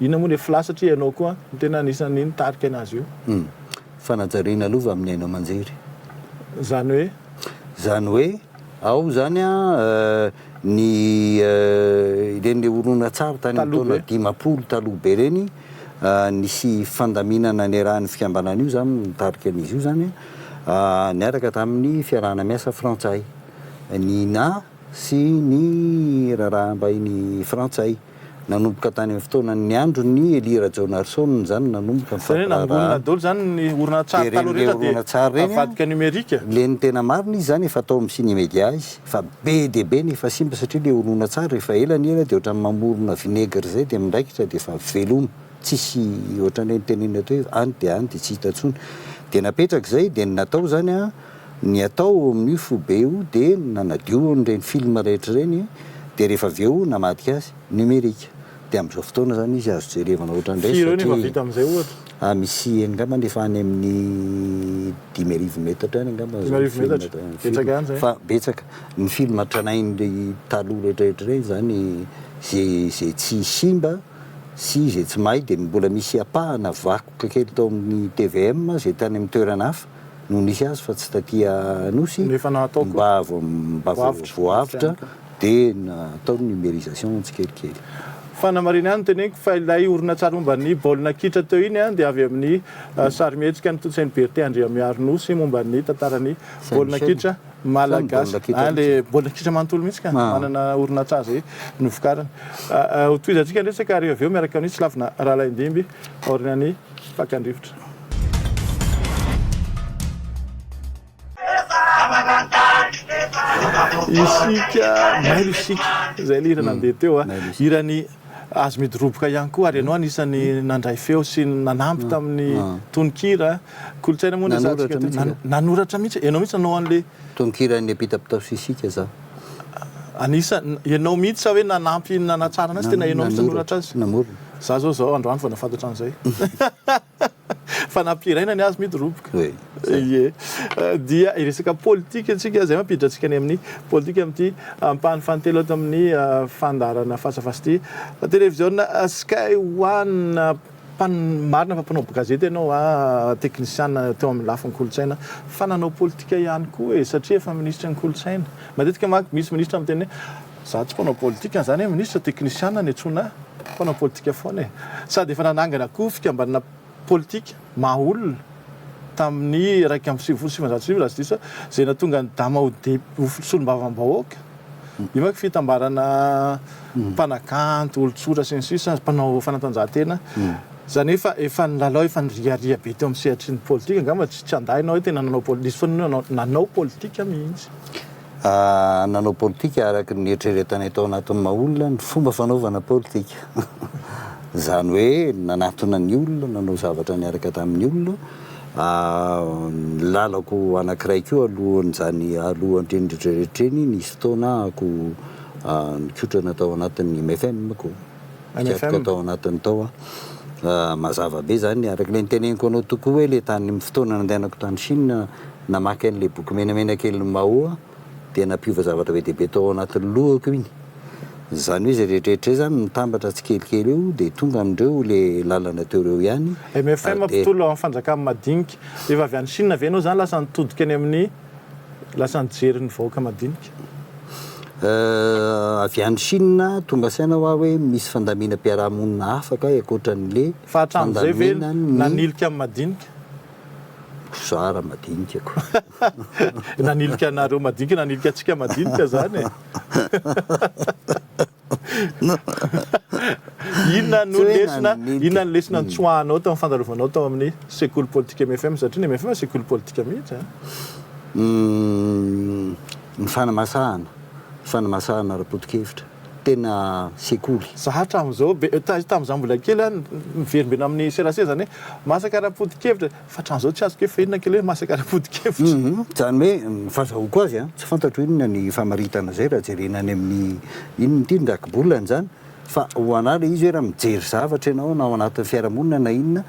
ina moa le fla satria ianao koa tena anisan'ny nitarika anazy io fanajariana alova amin'ny ainao manjery zany hoe ao zany a ny ireny le horonan-tsary tany taona 50 taloha be reny nisy fandaminana ny rahan'ny fikambanana io zany nitarika an'izy io zany niaraka tamin'ny fiarahana miasa frantsay ny na sy ny raharaham-bahiny frantsay nanomboka tany amin'ny fotoana ny andro ny Elira Jonarson zany nanomboka daholo zany ny horonan-tsary taloha rehetra dia avadika numerika le ny tena marina izy zany efa atao amin'ny cinémédia izy fa be dia be ny efa simba satria le horonan-tsary rehefa ela ny ela dia ohatran'ny mamorona vinaigre zay dia mindraikitra dia efa veloma tsisy ohatran'ireny tenenina teo hoe any dia tsy hita intsony dia napetraka izay dia natao zany a ny atao amin'io fobe io dia nanadio n'ireny film rehetra ireny dia rehefa avy eo namadika azy numerika dia amin'izao fotoana zany izy azo jerevana ohatran'izay vita amin'izay ohatra misy angamba nefa any amin'ny 10,000 metatra any angamba fa betsaka ny film tranainy taloha rehetrarehetra ireny zany zay tsy simba sy zay tsy mahay dia mbola misy apahana vakoka kely tao amin'ny TVM zay tany amin'ny toerana hafa no nisy azy fa tsy tatia nosy mba voavitra dia natao numérisation tsikelikely fanamarina any teneniko fa ilay horonan-tsary momba ny baolina kitra teo iny dia avy amin'ny sarymetsika ny totsainy Berté Andriamiarinosy momba ny tantarany baolina kitra malagasy le baolina kitra manontolo mihitsy ka manana horonan-tsary zay novokarana toizantsika ndresaka ary avy eo miaraka amin'ny Tsilavina Ralaindimby aorinany fakandrivotra isika mailo isika zay le hira nandeha teo hirany azo midoroboka ihany koa ary ianao anisany nandray feo sy nanampy tamin'ny tononkira kolotsaina moa nanoratra mihitsy ianao mihitsy nanao an'le tononkira ny apitapitaosy isika za ianao mihitsy sa hoe nanampy nanatsara anazy tena ianao mihitsy nanoratra azy za zao androany fa nafantatra an'izay fa nampiraina ny azy midoroboka dia iresaka politika antsika zay mampiditra antsika any amin'ny politika amin'ity ampahany fantelo ato amin'ny fandarana fasafasity télévision Sky One marina fa mpanao gazety ianao technicien teo amin'ny lafiny kolotsaina fa nanao politika ihany koa satria efa ministra ny kolotsaina matetika misy ministra amin'ny teny za tsy mpanao politika zany ministra technicien ny antsona mpanao politika foana sady efa nanangana koa fikambanana politika maolona tamin'ny raiky amin'ny 1970 raha tsy diso zay natonga ny dama solombavam-bahoaka io manko fitambarana mpanakanto olotsora sy ny sisa mpanao fanatanjahantena zany efa nilalao efa niriaria be teo amin'ny sehatry ny politika angamba tsy andahinao hoe tena nanao politika mihitsy nanao politika araky ny eritreretanay tao anatin'ny maolona ny fomba fanaovana politika zany hoe nanatona ny olona nanao zavatra niaraka tamin'ny olona lalako anankiray koa alohan'izany alohan'ireny rehetrarehetreny nisy fotoana ako nikotrana tao anatin'ny MFM ko kiatoko tao anatiny tao mazava be zany arak'ilay niteneniko anao tokoa hoe le tany fotoana nandehanako tany Chine namaky an'le boky menamena kely mahoa dia nampiova zavatra be dehibe tao anatin'ny lohako iny zany hoe zay rehetrarehetra zany mitambatra tsikelikely eo dia tonga amindreo le lalana teoreo ihany MFM fitolo amin'ny fanjakana madinika efa avy any Chine avy anao zany lasa nitodika any amin'ny lasa nijery ny vahoaka madinika avy any Chine tonga saina hoe misy fandamina-piarahamonina afaka ankoatran'le fa hatramin'izay ve nanilika amin'ny madinika zara madinika ko nanilika anareo madinika nanilika atsika madinika zany inona no lesona nitsoahanao tao amin'ny fandarovanao tao amin'ny sekoly politika MFM satria ny MFM sekoly politika mihitsy ny fanamasahana ara-potikevitra tena sekoly. Zahatra am'izao tamin'izao mbola kely a miverimberina amin'ny serasera zany hoe masaka ara-podikevitra fa hatramin'izao tsy azoko hoe fa inona kely hoe masaka ara-podikevitra. Zany hoe fazahoko azy a tsy fantatro inona ny famaritana zay raha jerena any amin'ny inona ty ndakibolana zany fa ho an'ala izy hoe raha mijery zavatra ianao na ao anatin'ny fiarahamonina na inona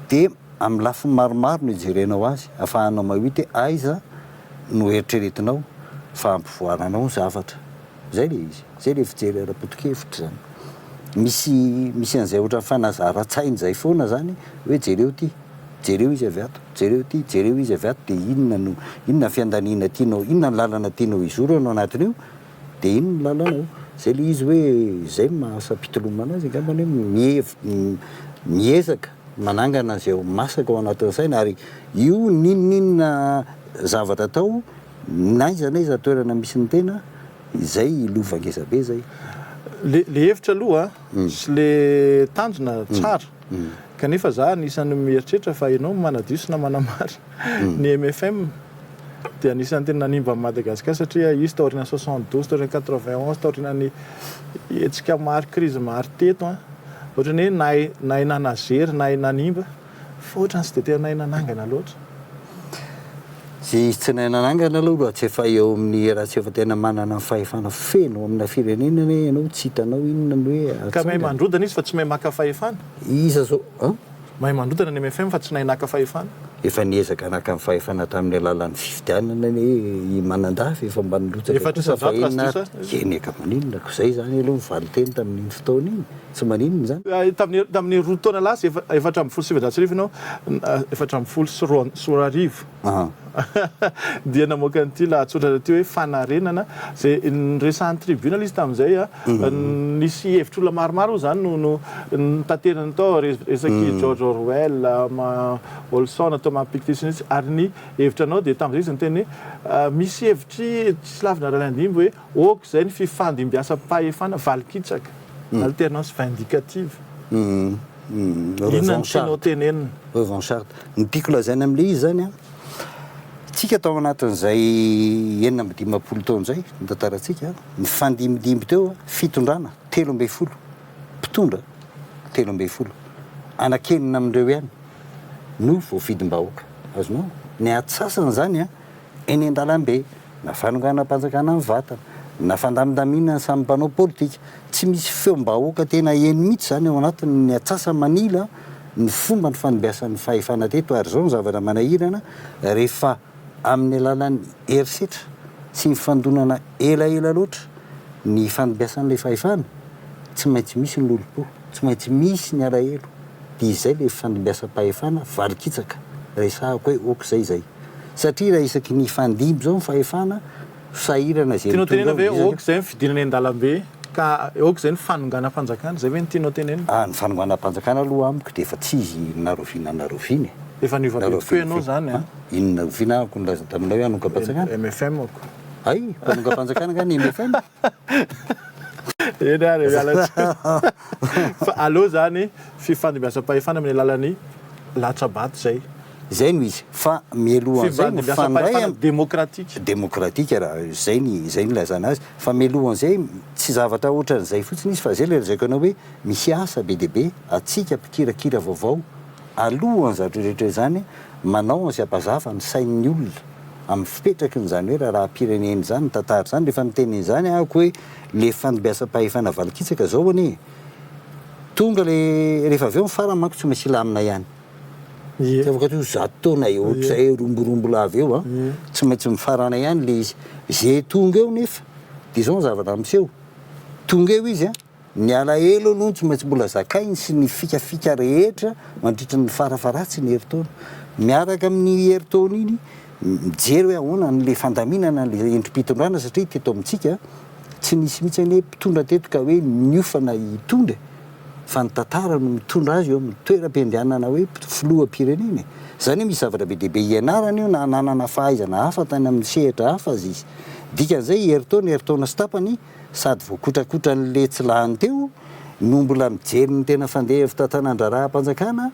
dia amin'ny lafiny maromaro no ijerenao azy ahafahanao mahita hoe aiza no eritreretinao fa ampivoaranao ny zavatra. Zay le izy. Zay le fijery ara-podikevitra zany. Misy an'izay ohatran'ny fanazara-tsainy zay foana zany hoe jereo ty, jereo izy avy ato, jereo ty, jereo izy avy ato dia inona fiandaniana tianao, inona ny lalana tianao izoro anao anatin'io dia inona ny lalanao. Zay le izy hoe zay mahasapitolomana azy angambany hoe miezaka manangana zay masaka ao anatin'ny saina ary io ninonina zavatra atao naiza toerana misy ny tena izay lovangezabe zay. Le hevitra aloha sy le tanjona tsara kanefa za anisan'ny mieritreritra fa ianao manadiso na manamary ny MFM dia anisan'ny tena nanimba amin'ny Madagasikara satria izy taorina 72 taorina 91 taorina ny etsika maro crise maro teto ohatrany hoe na inanazery na inanimba fa ohatrany sy dia tena inanangana loatra. Izy tsy nanangana aloha tsy efa eo amin'ny raha tsy efa tena manana ny fahefana feno amina firenena hoe ianao tsy hitanao inona ny hoe ka mahay mandrodana izy fa tsy mahay maka fahefana. Iza zao mahay mandrodana ny MFM fa tsy nahay naka fahefana. Efa niezaka naka ny fahefana tamin'ny alalan'ny fifidianana ny manandafy efa mba nirotsafa eneka maninona ko zay zany aloha mivaly teny tamin'iny fotoana iny tsy maninona zany tamin'ny roa taona lasa efatra amby folo sy sivinjato ianao efatra amby folo sy roa arivo dia namoaka an'ity lahatsotra ty hoe fanarenana zay nyresan'ny tribunal izy tamin'izay nisy hevitr'olona maromaro zany no tanterany tao resaky George Orwell Olson Thomas Piketty ary ny hevitra anao dia tamin'izay izy ny teny hoe misy hevitry Tsilavina Ralaindimby hoe oka zay ny fifandimbiasam-pahefana valikitsaka alternance vindicative. Inona tianao tenenina? Revanchard. Ny tiako lazaina amin'ilay izy zany a tsika tao anatin'izay 9-10 taona zay ny tantarantsika ny fandimidimby teo fitondrana 13 mpitondra 13 anakenina amin'ireo ihany no voafidim-bahoaka azonao ny atsasany zany eny an-dalambe na fanonganam-panjakana amin'ny vatana na fandamindamina samy mpanao politika tsy misy feom-bahoaka tena eny mihitsy zany ao anatin'ny atsasany manila ny fomba ny fanimbiasan'ny fahefana teto ary zao ny zavatra manahirana rehefa amin'ny alalan'ny herisetra sy ny fandonana elaela loatra ny fanimbiasan'ilay fahefana tsy maintsy misy ny lolopo tsy maintsy misy ny alahelo dia izay le fandimbiasam-pahefana valikitsaka resahako hoe okizay zay satria raha isaky ny fandimby zao ny fahefana sahirana zay tianao tenena ve oka zay ny fidinana an-dalambe ka oka zay ny fanonganam-panjakana zay ve ny tianao tenena? Ny fanonganam-panjakana aloha amiko dia efa tsy izy narovina efa niovako ianao zany inona rovina ako nilaza taminao hoe hanonga-panjakana MFM ako ay fanonga-panjakana nga ny MFM eny ary mialatsy fa aloha zany fifandimbiasam-pahefana amin'ny alalan'ny latrabato zay no izy fa mialohan zay mifandray demokratika raha zay ny lazana azy fa mialohan zay tsy zavatra ohatran'izay fotsiny izy fa zay le razaiko anao hoe misy asa be dia be atsika mpikirakira vaovao alohan zavatra rehetra zany manao an'izay ampazava ny sain'ny olona amin'ny fipetraky n'izany hoe raha pireneny zany ny tantara zany rehefa miteneny zany ako hoe le fandimbiasam-pahefana valikitsaka zao anie tonga le rehefa avy eo mifara manko tsy maintsy lamina ihany afaka to 100 taona ohatr'izay romborombola avy eo tsy maintsy mifarana ihany le izy zay tonga eo nefa dia zao ny zavatra miseho tonga eo izy ny alahelo aloha tsy maintsy mbola zakainy sy ny fikafika rehetra mandritra ny farafaratsy ny heritaona miaraka amin'ny heritaona iny mijery hoe ahoana n'le fandaminana le endrim-pitondrana satria teto amintsika tsy nisy mihitsy hoe mpitondra teto ka hoe niofana hitondra fa ny tantara no mitondra azy eo amin'ny toeram-piandrianana hoe filoham-pirenena zany hoe misy zavatra be dia be ianarana io na nanana fahaizana hafa tany amin'ny sehatra hafa azy izy dikan'izay heritaona sy tapany sady voakotrakotra n'le tsy lahany teo no mbola mijery ny tena fandeha fitantanan-draraha-mpanjakana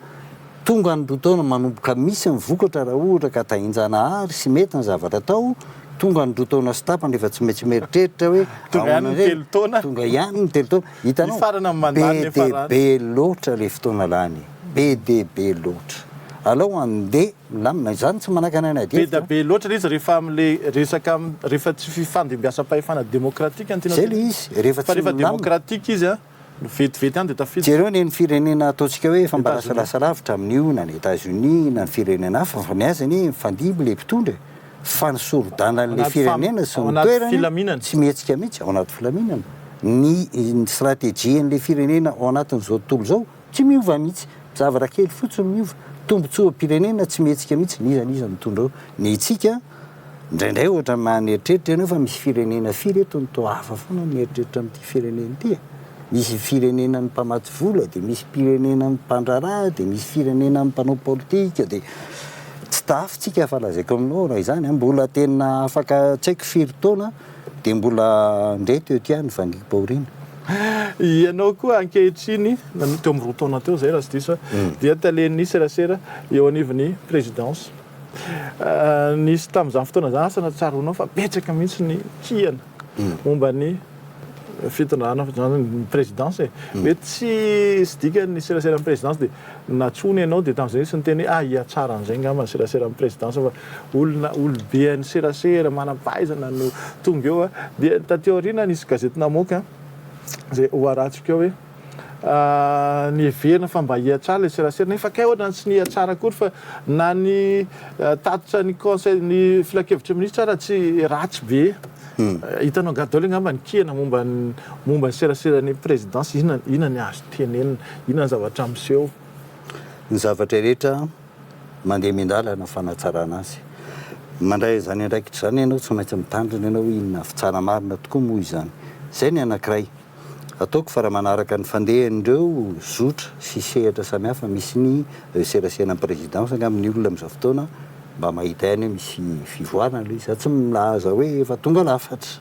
tonga ny rotaona manomboka misy ny vokatra raha ohatra ka tahinjana ary sy mety ny zavatra atao tonga ny rotaona sy tapany rehefa tsy maintsy meritreritra hoe Tonga ihany ny telo taona. tonga ihany ny telo taona hitanao Ny farany amin'ny mandany be ny farany. be loatra le fotoana lany be loatra alao andeha lamina izany tsy manakana ny Be da be loatra izy rehefa am'le resaka rehefa tsy fifandimbiasam-pahefana demokratika ny tena zay le izy rehefa fa tsy rehefa milamina. demokratika izy a vetivety any de tafiditra. jereo ny firenena ataontsika hoe efa mbarasalasa lavitra amin'io na ny États-Unis na ny firenena hafa fa ny azany mifandimby le mpitondra fa ny sorodanan'le Anaty firenena sy ao ny anaty toerana filaminana. tsy mihetsika mihitsy ao anaty filaminana ny stratégian'le firenena ao anatin'izao tontolo zao tsy miova mihitsy zavatra kely fotsiny miova tombontsoa-pirenena tsy mihetsika mihitsy nizaniza mitondra ao ny itsika indraindray ohatra maneritreritry ianao fa misy firenena firy eto ny to hafa foana mieritreritra amin'ity firenena ity misy firenena ny mpamatsy vola dia misy firenena ny mpandraraha dia misy firenena ny mpanao politika dia tsy tafitsika fa lazaiko aminao raha izany mbola tena afaka tsy haiko firy taona dia mbola ndray teo tiany vangiam-paoriana Ianao koa ankehitriny teo amin'ny roa taona teo zay raha sy diso dia talen'ny serasera eo anivon'ny présidence. Nisy tamin'izany fotoana zany asana tsaronao fa betsaka mihitsy ny kiana momba ny fitondrana ny présidence hoe tsy dika ny serasera amin'ny présidence dia natsony ianao dia tamin'izay sy ny teny hoe hiatsara an'izay ngamba ny serasera amin'ny présidence fa olobe ny serasera manam-pahaizana no tonga eo dia tateoriana nisy gazety namoaka zay hoaratsika hoe ny heverina fa mba hiatsara le serasera nefa kay ohatra tsy ny hiatsara akory fa na ny tatitra ny conseil ny filakevitra ministra raha tsy ratsy be hitanao gadole ngamba ny kiana momba ny serasera ny présidence inona ny azo tenenina inona ny zavatra miseho ny zavatra rehetra mandeha mindalana fanatsarana azy mandray zany andraikitra zany ianao tsy maintsy mitandrina ianao inona fitsara marina tokoa moa izany zay ny anankiray ataoko fa raha manaraka ny fandehan'ireo zotra sy sehatra samihafa misy ny serasena présidence angamin'ny olona amin'izao fotoana mba mahita ihany hoe misy fivoarana le izy tsy milaza hoe efa tonga lafatra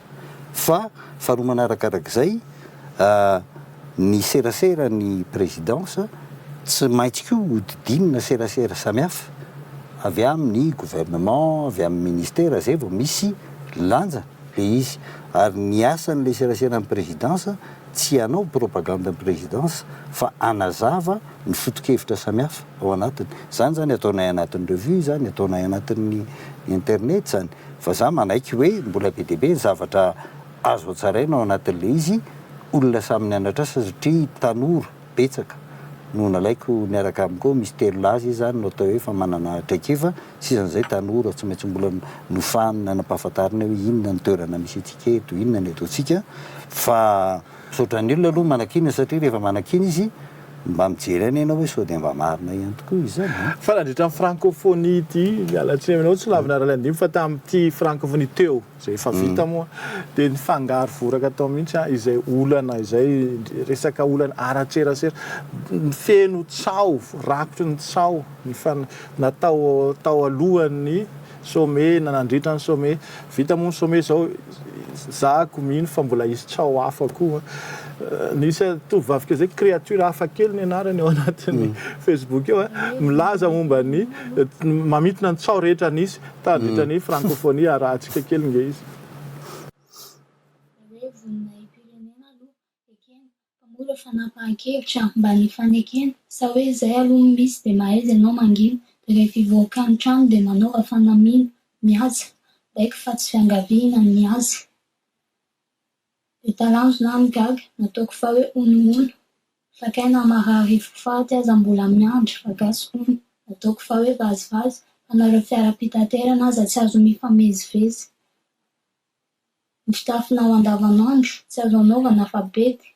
fa faharoa manarakarak'izay ny serasera ny présidence tsy maintsy koa hodidinina serasera samihafa avy amin'ny gouvernement avy amin'ny ministère zay vao misy lanja le izy ary ny asan'le serasera ny présidence tsy hanao propagande ny présidence fa anazava ny foto-kevitra samihafa ao anatiny zany zany ataonay anatin'ny revue zany ataonay anatin'ny internet zany fa za manaiky hoe mbola be dia be ny zavatra azo atsaraina ao anatin'le izy olona samy nianatra asa satria tanora betsaka no nalaiko niaraka amiko misy telo lazy zany no atao hoe fa manana traikefa sisan'izay tanora tsy maintsy mbola nofanina nampahafantarina hoe inona ny toerana misy atsika eto inona ny ataontsika fa misaotran'ny olona aloha manakina satria rehefa manakina izy mba mijery any ianao hoe sao dia mba marina ihany tokoa izy zany fa nandritra amin'ny francophonie ity mialatsiny aminao Tsilavina Ralaindimby fa tamin'ity francophonie teo zay efa vita moa dia ny fangaro voraka tao mihitsy izay olana izay resaka olana aratserasera ny feno tsao rakotry ny tsao natao alohan'ny sommet na nandritra ny sommet vita moa ny sommet zao zako mino fa mbola izy tsao hafa koa nisy tovavika zay créature hafa kely ny anarany ao anatin'ny Facebook eo milaza momba ny mamitona ny tsao rehetra nisy tandritra ny francophonie arahantsika kely nge izy mora fanapahan-kevitra mba ny fanekena sa hoe izay aloha misy dia mahaizy ianao mangina dia rehefa hivoaka ny trano dia manova fanamiana mihaja baiko fa tsy fiangaviana ny mihaja dia talanjo na ny gaga nataoko fa hoe onomono fa kaina marary fofaty aza mbola miandry fa gasy ono nataoko fa hoe vazivazy anareo fiara-pitaterana aza tsy azo mifamezivezy ny fitafinao andavanandro tsy azo anaovana fa bety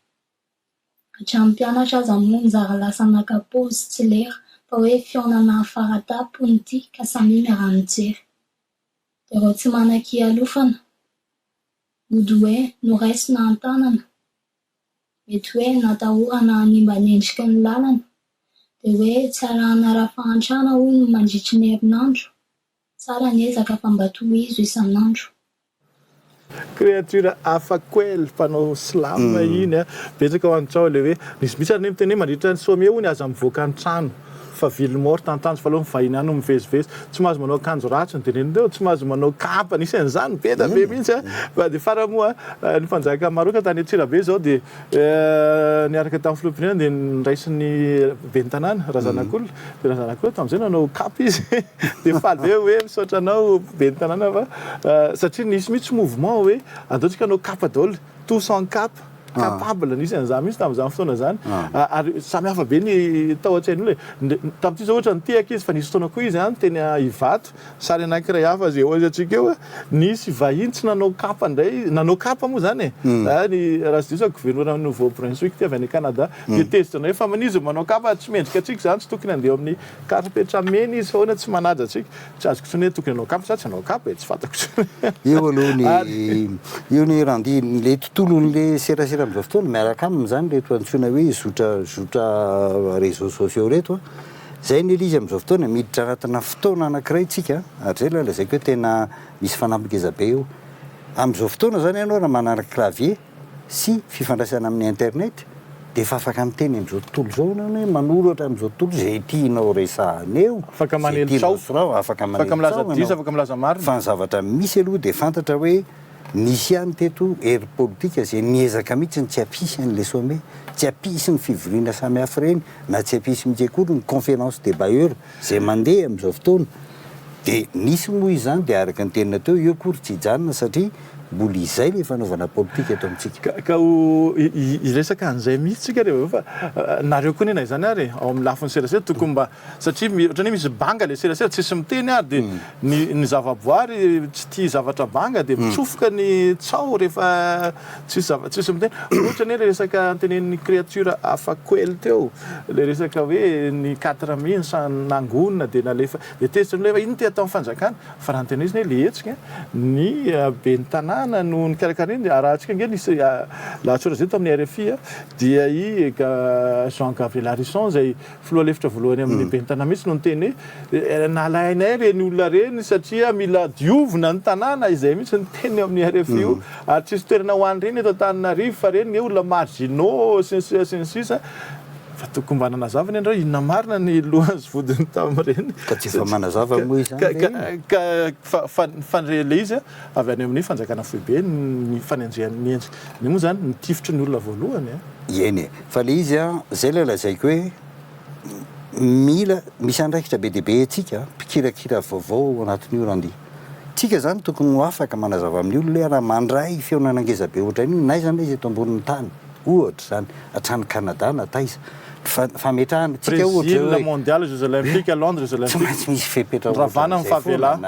hatramin'ny mpianatra aza moa mizara lasa nakapozy tsy lera fa hoe fionana faratapony ity ka samy miara-mijery dia rao tsy manan-ki alofana mody hoe noraisina an-tanana mety hoe natahorana hanimba ny endrika ny lalana dia hoe tsy arahana raha-fahantrana hoy no mandritry ny herinandro tsara ny ezaka fa mba toy izo isan'andro créature afakoely mpanao slam iny betsaka ho antsao le hoe misy misy ary miteny hoe mandritra ny sommet hoy ny aza mivoaka ny trano fa villemort tantanjo fa aloha mivahiny any mivezivezy tsy mahazo manao akanjo ratsy ny tenenindreo tsy mahazo manao kapa nisan'izany be da be mihitsy fa de fara moa ny fanjaka maroka tany Tsiravena zao de niaraka tamin'ny filompinena de niraisin'ny ben'ny tanàna razanak'olona de razanak'olona tamin'izay nanao kapa izy de faly be hoe misaotra anao ben'ny tanàna fa satria nisy mihitsy mouvement hoe andaontsika anao kapa daholo tous sans kapa capable nisy an'izany mihitsy tamin'izany fotoana zany ary samihafa be ny tao an-tsain'olona tamin'ity zao ohatra ny tiaka izy fa nisy fotoana koa izy any teny Ivato sary anankiray hafa zay ozy atsika eo nisy vahiny tsy nanao kapa indray nanao kapa moa zany ny raha sy diso gouvernement Nouveau Brunswick ty avy any Canada de tezitra na fa manizy manao kapa tsy mendrika atsika zany tsy tokony andeha amin'ny karapetra mena izy fa hoana tsy manaja atsika tsy azoko tsony hoe tokony anao kapa sa tsy anao kapa tsy fantako eo aloha io ny randi le tontolon'le serasera am'izao fotoana miaraka aminy zany reto antsoina hoe zotra réseaux sociaux reto zay ny elizy am'izao fotoana miditra anatina fotoana anankiray tsika ary zay lazaiko hoe tena misy fanampikeza be eo am'izao fotoana zany ianao raha manana clavier sy fifandraisana amin'ny internet de efa afaka miteny am'izao tontolo zao ianao hoe manoratra am'izao tontolo zay tianao resahana eo afaka manelitsao afaka milaza diso afaka milaza marina fa ny zavatra misy aloha de fantatra hoe nisy ihany teto hery politika zay niezaka mihitsy ny tsy ampisy an'le sommet tsy ampisy ny fivoriana samihafa reny na tsy ampisy mihitsy akory ny conférence des bailleurs zay mandeha am'izao fotoana de nisy moa izany de araka ny tenina teo io akory tsy hijanona satria mbola izay le fanaovana politika eto amintsika ka iresaka an'izay mihitsy tsika rehefa fa nareo koa nena izany ary ao amin'ny lafiny serasera tokony mba satria ohatrany misy banga le serasera tsisy miteny ary de ny zavaboary tsy tia zavatra banga de mitsofoka ny tsao rehefa tsisy miteny ohatrany hoe le resaka antenen'ny créature afakoely teo le resaka hoe ny 4000 nangonina de nalefa de tezitra lefa ino ty atao amin'ny fanjakana fa raha nytena izy hoe le hetsika ny ben'ny tanàna no nikarakareny raha antsika nge nisy lahatsora zay to amin'ny RFI dia Jean Gabriel Harrison zay filoha lefitra voalohany amin'ny ben'ny tanàna mihitsy no niteny hoe nalainay reny olona reny satria mila diovina ny tanàna izay mihitsy niteny amin'ny RFI io ary tsisy toerana ho any reny eto Antananarivo fa reny ny olona marginaux sensisa fa tokony mba nanazavany andreo inona marina ny lohany vodiny tamin'ireny ka tsy efa manazava moa izany fanrele izy avy any amin'ny fanjakana foibe ny fanenjehan'ny ny moa zany nitifitry ny olona voalohany eny fa le izy zay le lazaiko hoe mila misy andraikitra be deabe atsika mpikirakira vaovao anatin'io randi tsika zany tokony ho afaka manazava amin'ny olona hoe raha mandray feonanangeza be ohatrany naizany izy eto ambonin'ny tany ohatra zany hatrany Canada na taiza fametrahana tsika ohatra mondial Jeux olympiques à Londres Jeux olympiques tsy maintsy misy fepetra ravana amin'ny favela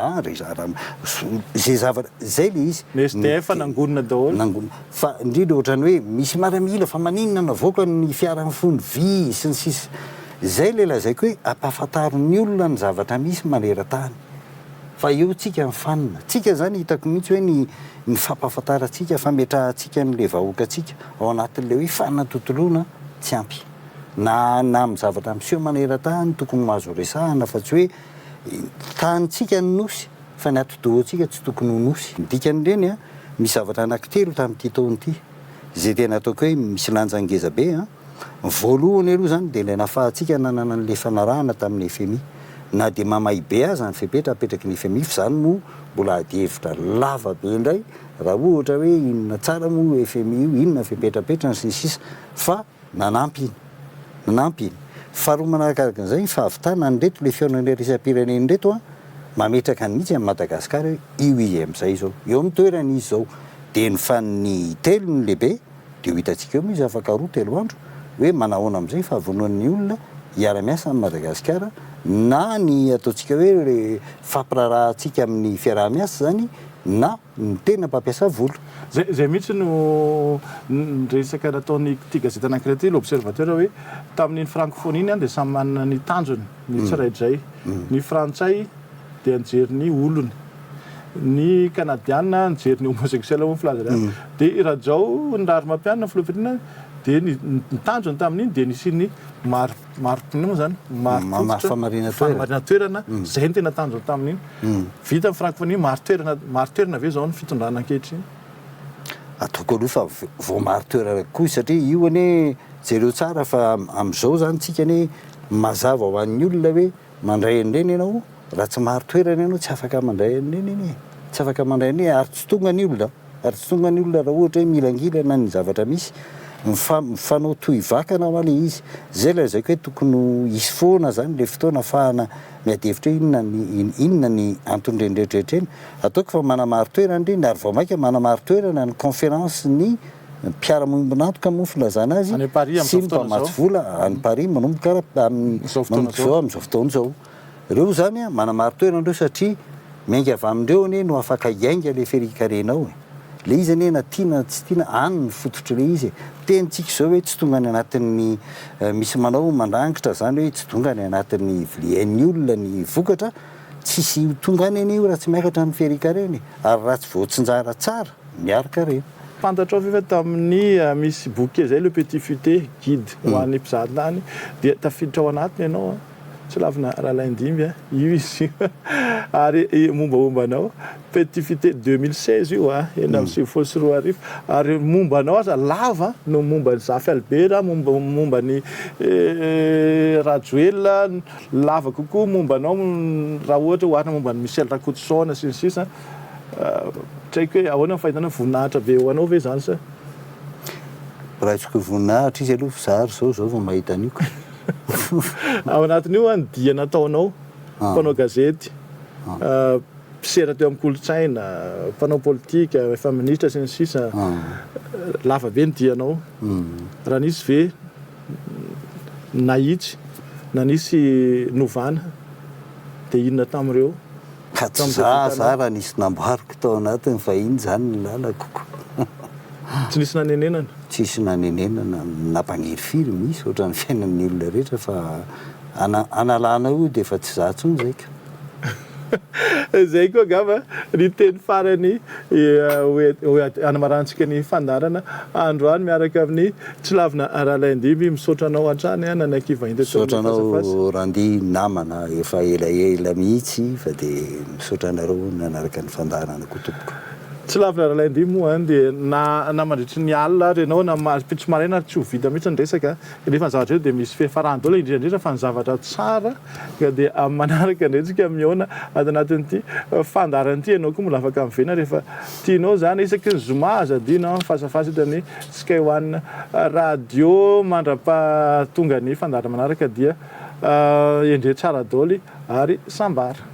zay zavatra zay le izy ny SDF nangonina daholo fa indrindra ohatrany hoe misy maramila fa maninona navoaka ny fiarany fony vy sy ny sisa zay le lazaiko hoe ampahafantarin'ny olona ny zavatra misy maneran-tany fa eo tsika mifanina tsika zany hitako mihitsy hoe ny fampahafantaratsika fametrahantsika n'le vahoaka atsika ao anatin'le hoe fanatontoloana tsy ampy na amin'ny zavatra miseho maneran-tany tokony mahazo resahana fa tsy hoe tanitsika ny nosy fa ny atodohantsika tsy tokony ho nosy dikan'ireny misy zavatra anankitelo tamin'ity taon'ity zay tena ataoko hoe misy lanjangeza be voalohany aloha zany de le nafahantsika nanana n'le fanarahana tamin'ny FMI na de mamay be azy ny fepetra apetraky ny FMI fa zany moa mbola ady hevitra lava be indray raha ohatra hoe inona tsara moa FMI io inona fepetrapetra sy ny sisa fa nanampy iny faharoa manarakaraka an'izay fahavitana nreto le fiaonan'le resam-pireneny reto mametraka ny mihitsy amin'ny Madagasikara io izy amin'izay zao eo amin'ny toerany izy zao de ny fanny telo ny lehibe de ho hitantsika eo izy afaka roa telo andro hoe manahoana amin'izay fa vonoan'ny olona hiara-miasa amin'ny Madagasikara na ny ataontsika hoe le fampirarahantsika amin'ny fiaraha-miasa zany na ny tena mpampiasa volo zay mihitsy no resaka nataony ty gazety anankiray ty l'observateur hoe tamin'ny francophonie iny de samy manana ny tanjony ny tsiraidraй ny frantsay de anjery ny olony ny canadiana anjery ny homosexuel moa filaza de rajao ny rary mampianina filohampirenena de ny tanjony tamin'iny de nisy ny maropina moa zany marofamarina toerana zay ny tena tanjony tamin'iny vita amin'ny francophonie maro toerana ave zao ny fitondrana ankehitriny ataoko aloha fa vao maro toerana koa satria io ane jereo tsara fa am'izao zany tsika ne mazava ho an'ny olona hoe mandray an'ireny ianao raha tsy maro toerana ianao tsy afaka mandray an'ireny iny tsy afaka mandray an'iny ary tsy tonga ny olona ary tsy tonga ny olona raha ohatra hoe milangilana ny zavatra misy mifanao toy vakana ho any izy zay la zaiko hoe tokony isy foana zany le fotoana afahana miadevitra inona ny antony rehetrarehetra eny ataoko fa manamaro toerana indrindra ary vao maika manamaro toerana ny conférence ny mpiara-monibonantoka moa filazana azy sy mpamatsy vola any Paris manomboka amin'izao fotoana izao ireo zany a manamaro toerana reo satria miainga avy amindreo anie no afaka iainga le ferikarenao le izy anie na tiana tsy tiana any ny fototra le izy tenitsika izao hoe tsy tonga ny anatin'ny misy manao mandrangitra zany hoe tsy tonga ny anatin'ny vilian'ny olona ny vokatra tsisy tonga any anio raha tsy miakatra ny ferikareny ary raha tsy voatsinjara tsara miaraka reny fantatrao fa tamin'ny misy boky zay le petit futé guide ho an'ny mpizahatany dia tafiditra ao anatiny ianao Tsilavina Ralaindimby io izy ary mombamombanao petit futé 2016 io eny amin'ny sivifolo sy roa arivo ary mombanao aza lava no momba ny Zafy Albert momba ny Rajoelina lava kokoa mombanao raha ohatra oharina momba ny Michel Rakotosaona sy ny sisa tsaiko hoe ahoana fahitana voninahitra be ho anao ve zany sa raha tsoko voninahitra izy aloha zary zao vao mahita an'io ao anatin'io a ny dia nataonao mpanao gazety mpisera teo amin'ny kolotsaina mpanao politika efa ministra sy ny sisa lava be ny dianao raha nisy ve nahitsy na nisy novana dia inona tamin'ireo za raha nisy namboariko tao anatiny fa iny zany ny lalako tsy nisy nanenenana tsisy nanenenana nampaniry firy misy ohatra ny fiainan'ny olona rehetra fa analana io dia efa tsy zatsony zaika zay koa gava ny teny farany hoe anamarantsika ny fandarana androany miaraka amin'ny Tsilavina Ralaindimby misaotra anao an-trany nanakivahinta misaotranao randy namana efa elaela mihitsy fa dia misaotra anareo nanaraka ny fandarana koa tompoko Tsilavina Ralaindimby moa dia namandritry ny alina ary ianao napitry maraina tsy ho vita mihitsy ny resaka nefa ny zavatra eo dia misy fiafarany daholo indrindra fa ny zavatra tsara dia manaraka ndretsika miona anatin'ity fandaran'ity ianao koa mbola afaka mivena rehefa tianao zany isaky ny zoma azadina fasafasa hitany sika hoanina radio mandra-pahatonga ny fandara manaraka dia endre tsara daholo ary sambara